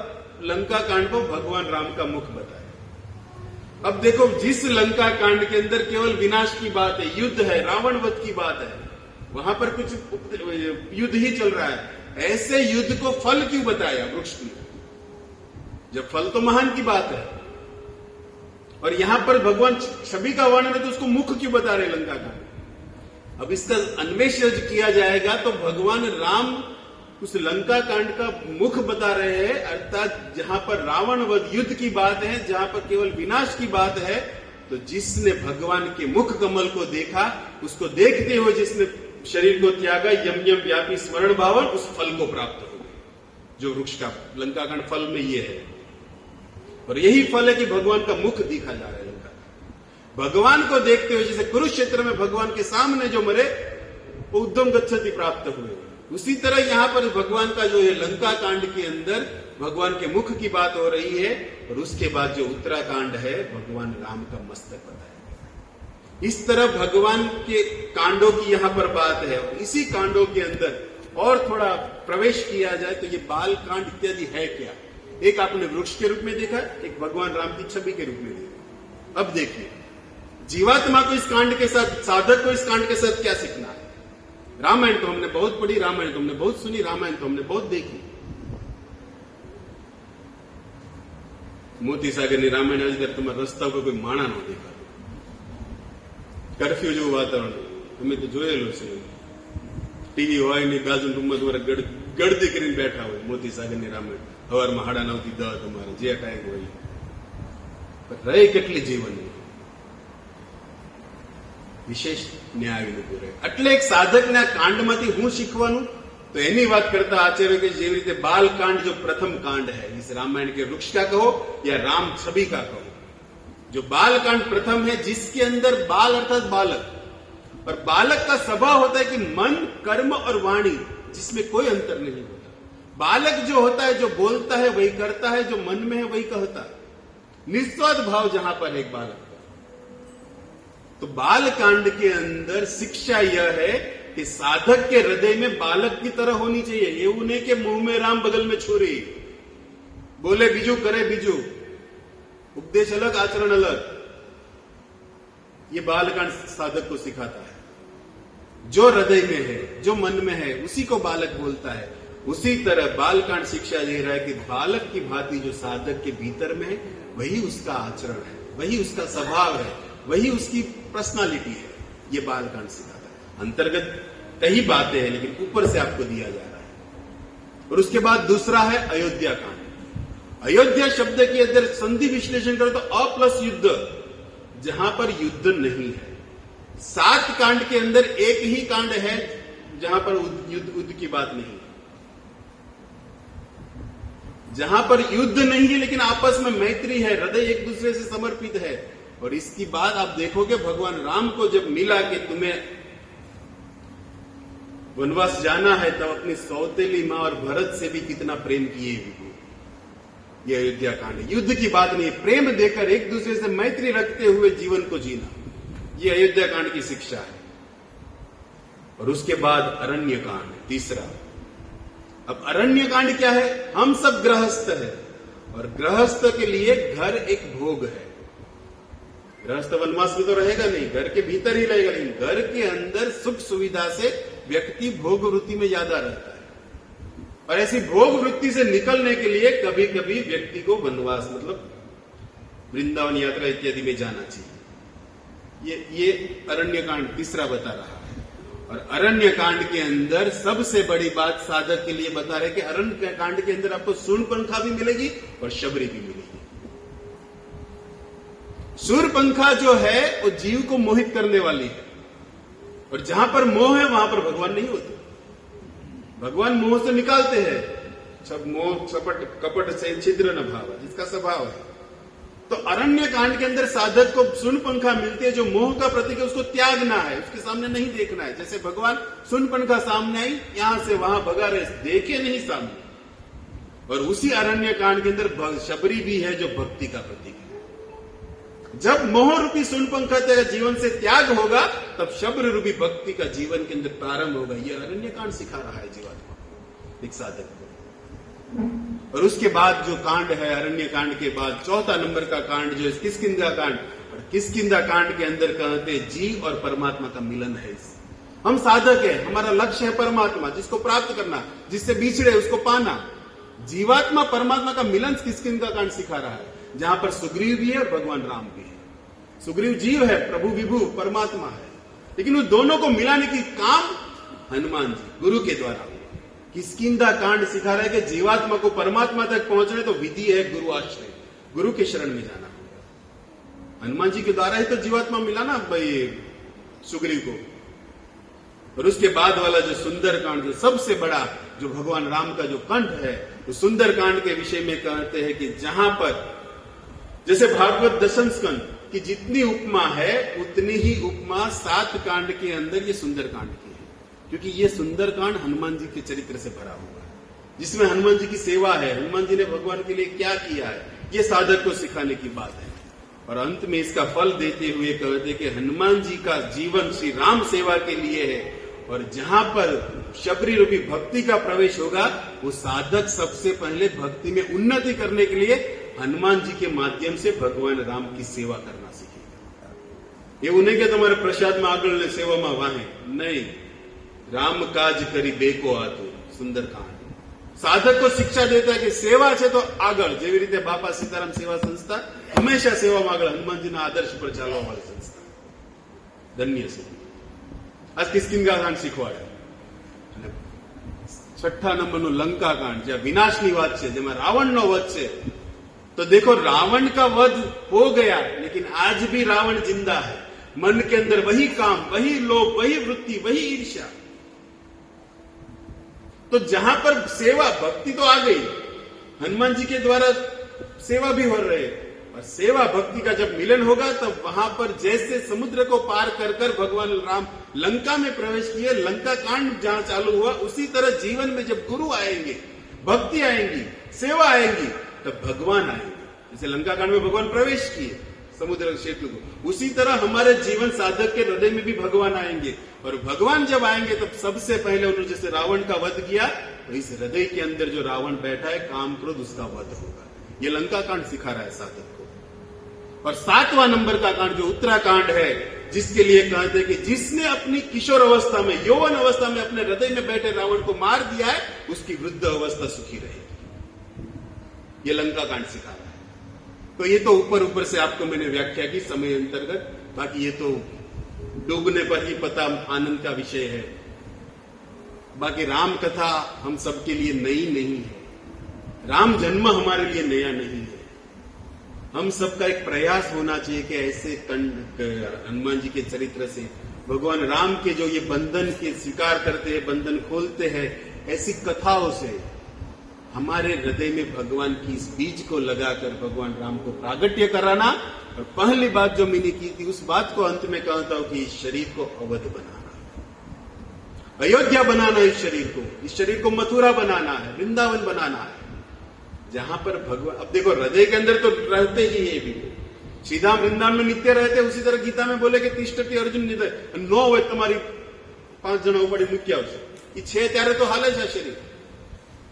लंका कांड को भगवान राम का मुख बताया। अब देखो जिस लंका कांड के अंदर केवल विनाश की बात है, युद्ध है, रावण वध की बात है, वहां पर कुछ युद्ध ही चल रहा है, ऐसे युद्ध को फल क्यों बताया वृक्ष ने, जब फल तो महान की बात है। और यहां पर भगवान छवि का वर्णन है तो उसको मुख क्यों बता रहे लंका कांड। अब इसका अन्वेषण किया जाएगा तो भगवान राम उस लंका कांड का मुख बता रहे हैं, अर्थात जहां पर रावण वध युद्ध की बात है, जहां पर केवल विनाश की बात है, तो जिसने भगवान के मुख कमल को देखा, उसको देखते हुए जिसने शरीर को त्यागा, यम यम व्यापी स्मरण भावन, उस फल को प्राप्त हो गए, जो वृक्ष का लंका कांड फल में ये है। और यही फल है कि भगवान का मुख दिखा जा रहा है लंका। भगवान को देखते हुए जैसे कुरुक्षेत्र में भगवान के सामने जो मरे वो उद्धम गच्छति प्राप्त हुए, उसी तरह यहां पर भगवान का जो है लंका कांड के अंदर भगवान के मुख की बात हो रही है, और उसके बाद जो उत्तराकांड है भगवान राम का मस्तक बताया। इस तरह भगवान के कांडों की यहां पर बात है। इसी कांडों के अंदर और थोड़ा प्रवेश किया जाए तो ये बाल कांड इत्यादि है क्या। एक आपने वृक्ष के रूप में देखा, एक भगवान राम की छवि के रूप में देखा। अब देखिए जीवात्मा को इस कांड के साथ, साधक को इस कांड के साथ क्या सीखना है। रामायण तो हमने बहुत पढ़ी, रामायण तो हमने बहुत सुनी, रामायण तो हमने बहुत देखी। મોતી સાગરની રામાયણ આવી ત્યારે તમારા રસ્તા ઉપર કોઈ માણા ન દેખાતો. કર્ફ્યુ જેવું વાતાવરણ. તમે તો જોયેલું છે. ટીવી હોય ને બાજુ રૂમમાં તમારે ગળદી કરીને બેઠા હોય. મોતી સાગરની રામાયણ સવારમાં 9:30 થી 10 તમારે જે ટાઈમ હોય. રહે કેટલી જીવન વિશેષ ન્યાય વિનુકૂળ રહે. એટલે એક સાધકના કાંડમાંથી હું શીખવાનું तो एनी बात करता आचार्य के जेवी रीते बाल कांड जो प्रथम कांड है इस रामायण के वृक्ष का कहो या राम छवि का कहो, जो बाल कांड प्रथम है जिसके अंदर बाल अर्थात बालक, और बालक का स्वभाव होता है कि मन कर्म और वाणी जिसमें कोई अंतर नहीं होता. बालक जो होता है जो बोलता है वही करता है, जो मन में है वही कहता है. निस्वार्थ भाव जहां पर एक बालक का. तो बाल कांड के अंदर शिक्षा यह है कि साधक के हृदय में बालक की तरह होनी चाहिए. ये उन्हें के मुंह में राम बगल में छोरी, बोले बीजू करे बीजू, उपदेश अलग आचरण अलग. ये बालकांड साधक को सिखाता है. जो हृदय में है जो मन में है उसी को बालक बोलता है. उसी तरह बालकांड शिक्षा दे रहा है कि बालक की भांति जो साधक के भीतर में है वही उसका आचरण है, वही उसका स्वभाव है, वही उसकी पर्सनालिटी है. ये बालकांड सिखाता है. अंतर्गत कई बातें हैं लेकिन ऊपर से आपको दिया जा रहा है. और उसके बाद दूसरा है अयोध्या कांड. अयोध्या शब्द के अंदर संधि विश्लेषण करो तो अ प्लस युद्ध, जहां पर युद्ध नहीं है. 7 कांड के अंदर एक ही कांड है जहां पर युद्ध की बात नहीं है, जहां पर युद्ध नहीं है लेकिन आपस में मैत्री है, हृदय एक दूसरे से समर्पित है. और इसकी बात आप देखोगे भगवान राम को जब मिला कि तुम्हें वनवास जाना है तब अपनी सौतेली मां और भरत से भी कितना प्रेम किए. यह अयोध्या कांड है. युद्ध की बात नहीं, प्रेम देकर एक दूसरे से मैत्री रखते हुए जीवन को जीना, यह अयोध्या कांड की शिक्षा है. और उसके बाद अरण्य कांड तीसरा. अब अरण्य कांड क्या है? हम सब गृहस्थ है और गृहस्थ के लिए घर एक भोग है. गृहस्थ वनवास में तो रहेगा नहीं, घर के भीतर ही रहेगा, लेकिन घर के अंदर सुख सुविधा से व्यक्ति भोग वृत्ति में ज्यादा रहता है. और ऐसी भोग वृत्ति से निकलने के लिए कभी कभी व्यक्ति को वनवास मतलब वृंदावन यात्रा इत्यादि में जाना चाहिए. ये अरण्य कांड तीसरा बता रहा है. और अरण्य कांड के अंदर सबसे बड़ी बात साधक के लिए बता रहे कि अरण्य कांड के अंदर आपको शूर्पणखा भी मिलेगी और शबरी भी मिलेगी. शूर्पणखा जो है वो जीव को मोहित करने वाली है, और जहां पर मोह है वहां पर भगवान नहीं होते. भगवान मोह से निकालते हैं. सब मोह सपट कपट से छिद्र न भाव, जिसका स्वभाव है. तो अरण्य कांड के अंदर साधक को शूर्पणखा मिलती है जो मोह का प्रतीक है, उसको त्यागना है, उसके सामने नहीं देखना है. जैसे भगवान शूर्पणखा सामने आई, यहां से वहां भगा रहे, देखे नहीं सामने. और उसी अरण्य कांड के अंदर शबरी भी है जो भक्ति का प्रतीक है. जब मोह रूपी शूर्पणखा तेरा जीवन से त्याग होगा तब शब्र रूपी भक्ति का जीवन के अंदर प्रारंभ होगा. यह अरण्य कांड सिखा रहा है जीवात्मा एक साधक को. और उसके बाद जो कांड है अरण्य कांड के बाद चौथा नंबर का कांड जो है किष्किंधा कांड. और किष्किंधा कांड के अंदर कहते जीव और परमात्मा का मिलन है. हम साधक है, हमारा लक्ष्य है परमात्मा, जिसको प्राप्त करना, जिससे बिछड़े उसको पाना. जीवात्मा परमात्मा का मिलन किष्किंधा कांड सिखा रहा है, जहां पर सुग्रीव भी है और भगवान राम भी है. सुग्रीव जीव है, प्रभु विभु परमात्मा है, लेकिन उन दोनों को मिलाने की काम हनुमान जी गुरु के द्वारा. किष्किंधा कांड सिखा रहा है कि जीवात्मा को परमात्मा तक पहुंचने तो विधि है गुरु आश्रय, गुरु के शरण में जाना होगा. हनुमान जी के द्वारा ही तो जीवात्मा मिला ना भाई सुग्रीव को. और उसके बाद वाला जो सुंदर कांड, जो सबसे बड़ा, जो भगवान राम का जो कंठ है, तो सुंदर कांड के विषय में कहते हैं कि जहां पर जैसे भागवत दशम स्कंद की जितनी उपमा है उतनी ही उपमा 7 कांड के अंदर ये सुंदर कांड की है. क्योंकि ये सुंदर कांड हनुमान जी के चरित्र से भरा हुआ है, जिसमें हनुमान जी की सेवा है, हनुमान जी ने भगवान के लिए क्या किया है, ये साधक को सिखाने की बात है. और अंत में इसका फल देते हुए कहते कि हनुमान जी का जीवन श्री राम सेवा के लिए है. और जहां पर शबरी रूपी भक्ति का प्रवेश होगा वो साधक सबसे पहले भक्ति में उन्नति करने के लिए हनुमान जी के माध्यम से भगवान राम की सेवा करना सीखेगा. ये उन्हें के तुम्हारे प्रसाद में आगळ ने सेवा में वाहे नहीं, राम काज करी बेको आतो सुंदर कांड. સાધક કો શિક્ષા દેતા કે સેવા છે તો આગળ, જેવી રીતે બાપા સીતારામ સેવા સંસ્થા હંમેશા સેવામાં આગળ, હનુમાનજીના આદર્શ પર ચાલવા વાળી સંસ્થા. ધન્ય છે. આ કિષ્કિંધા કાંડ શીખવાડે. અને 6 નંબરનું લંકા કાંડ, જ્યાં વિનાશની વાત છે, જેમાં રાવણનો વધ છે. तो देखो रावण का वध हो गया, लेकिन आज भी रावण जिंदा है. मन के अंदर वही काम, वही लोभ, वही वृत्ति, वही ईर्ष्या. तो जहां पर सेवा भक्ति तो आ गई, हनुमान जी के द्वारा सेवा भी हो रहे, और सेवा भक्ति का जब मिलन होगा तब वहां पर जैसे समुद्र को पार कर कर भगवान राम लंका में प्रवेश किए, लंका कांड जहां चालू हुआ, उसी तरह जीवन में जब गुरु आएंगे, भक्ति आएंगी, सेवा आएंगी, तब भगवान आएंगे. जैसे लंका कांड में भगवान प्रवेश किए समुद्र क्षेत्र को, उसी तरह हमारे जीवन साधक के हृदय में भी भगवान आएंगे. और भगवान जब आएंगे तब सबसे पहले उन्होंने जैसे रावण का वध किया, तो इस हृदय के अंदर जो रावण बैठा है काम क्रोध, उसका वध होगा. ये लंका कांड सिखा रहा है साधक को. और 7वां नंबर का कांड जो उत्तराकांड है, जिसके लिए कहते हैं कि जिसने अपनी किशोर अवस्था में, यौवन अवस्था में अपने हृदय में बैठे रावण को मार दिया है, उसकी वृद्ध अवस्था सुखी रहेगी. ये लंका कांड सिखा रहा है. तो ये तो ऊपर ऊपर से आपको मैंने व्याख्या की समय अंतर्गत, बाकी ये तो डूबने पर ही पता आनंद का विषय है. बाकी राम कथा हम सबके लिए नई नहीं है, राम जन्म हमारे लिए नया नहीं है. हम सबका एक प्रयास होना चाहिए कि ऐसे हनुमान जी के चरित्र से भगवान राम के जो ये बंधन के स्वीकार करते हैं, बंधन खोलते हैं, ऐसी कथाओं से हमारे हृदय में भगवान की इस बीज को लगाकर भगवान राम को प्रागट्य कराना. और पहली बात जो मैंने की थी, उस बात को अंत में कहता हूं कि इस शरीर को अवध बनाना, अयोध्या बनाना, इस शरीर को मथुरा बनाना है, वृंदावन बनाना है, जहां पर भगवान. अब देखो हृदय के अंदर तो रहते ही ये भी, सीधा वृंदावन में नित्य रहते. उसी तरह गीता में बोले कि तिष्ठति अर्जुन नित्य 9 હોય તમારી 5 જણા ઉપડી મૂકી આવશે, એ 6 ત્યારે તો હાલે છે શરીર.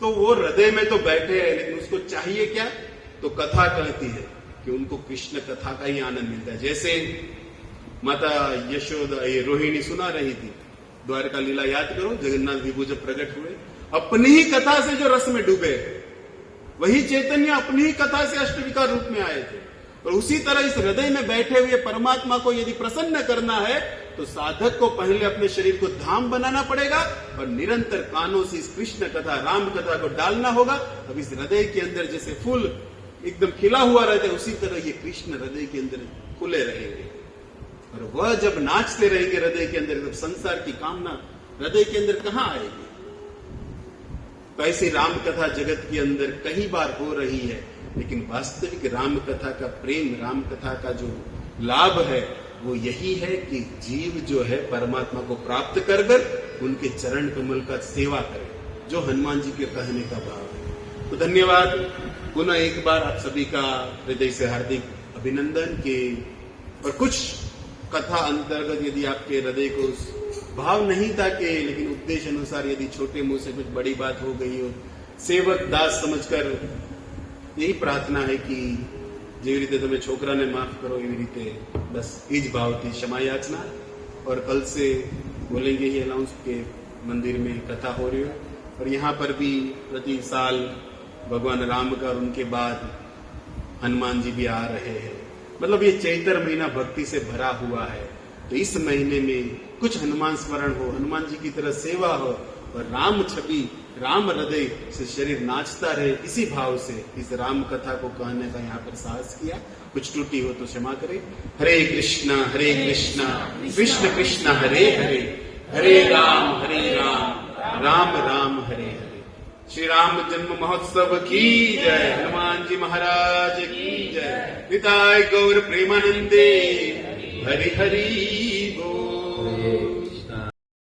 तो वो हृदय में तो बैठे हैं, लेकिन उसको चाहिए क्या? तो कथा कहती है कि उनको कृष्ण कथा का ही आनंद मिलता है. जैसे माता यशोदा, ये रोहिणी सुना रही थी, द्वारका लीला याद करो, जगन्नाथ विभु जब प्रकट हुए, अपनी ही कथा से जो रस में डूबे, वही चैतन्य अपनी ही कथा से अष्टविकार रूप में आए थे. और उसी तरह इस हृदय में बैठे हुए परमात्मा को यदि प्रसन्न करना है, तो साधक को पहले अपने शरीर को धाम बनाना पड़ेगा, और निरंतर कानों से इस कृष्ण कथा, राम कथा को डालना होगा. अब इस हृदय के अंदर जैसे फूल एकदम खिला हुआ रहता है, उसी तरह ये कृष्ण हृदय के अंदर खुले रहेंगे. और वह जब नाचते रहेंगे हृदय के अंदर, तब संसार की कामना हृदय के अंदर कहां आएगी? तो ऐसी राम कथा जगत के अंदर कई बार हो रही है, लेकिन वास्तविक राम कथा का प्रेम, राम कथा का जो लाभ है, वो यही है कि जीव जो है परमात्मा को प्राप्त कर कर उनके चरण कमल का सेवा करे, जो हनुमान जी के कहने का भाव है. तो धन्यवाद पुनः एक बार आप सभी का हृदय से हार्दिक अभिनंदन के. और कुछ कथा अंतर्गत यदि आपके हृदय को भाव नहीं था कि, लेकिन उपदेश अनुसार यदि छोटे मुंह से कुछ बड़ी बात हो गई हो, सेवक दास समझकर यही प्रार्थना है कि જેવી રીતે તમે છોકરાને માફ કરો, એવી રીતે બસ એ જ ભાવથી ક્ષમા याचना. और कल से बोलेंगे ही अनाउंस के मंदिर में कथा हो रही है. और यहाँ पर भी प्रति साल भगवान राम का और उनके बाद हनुमान जी भी आ रहे हैं. मतलब ये चैत्र महीना भक्ति से भरा हुआ है. तो इस महीने में कुछ हनुमान स्मरण हो, हनुमान जी की तरह सेवा हो, और राम छवि, राम हृदय से शरीर नाचता रहे, इसी भाव से इस राम कथा को कहने का यहाँ पर साहस किया. कुछ त्रुटि हो तो क्षमा करें. हरे कृष्णा कृष्ण कृष्ण हरे हरे, हरे राम राम राम हरे हरे. श्री राम जन्म महोत्सव की जय. हनुमान जी महाराज की जय. निताय गौर प्रेमानंदे. हरि हरि बोल.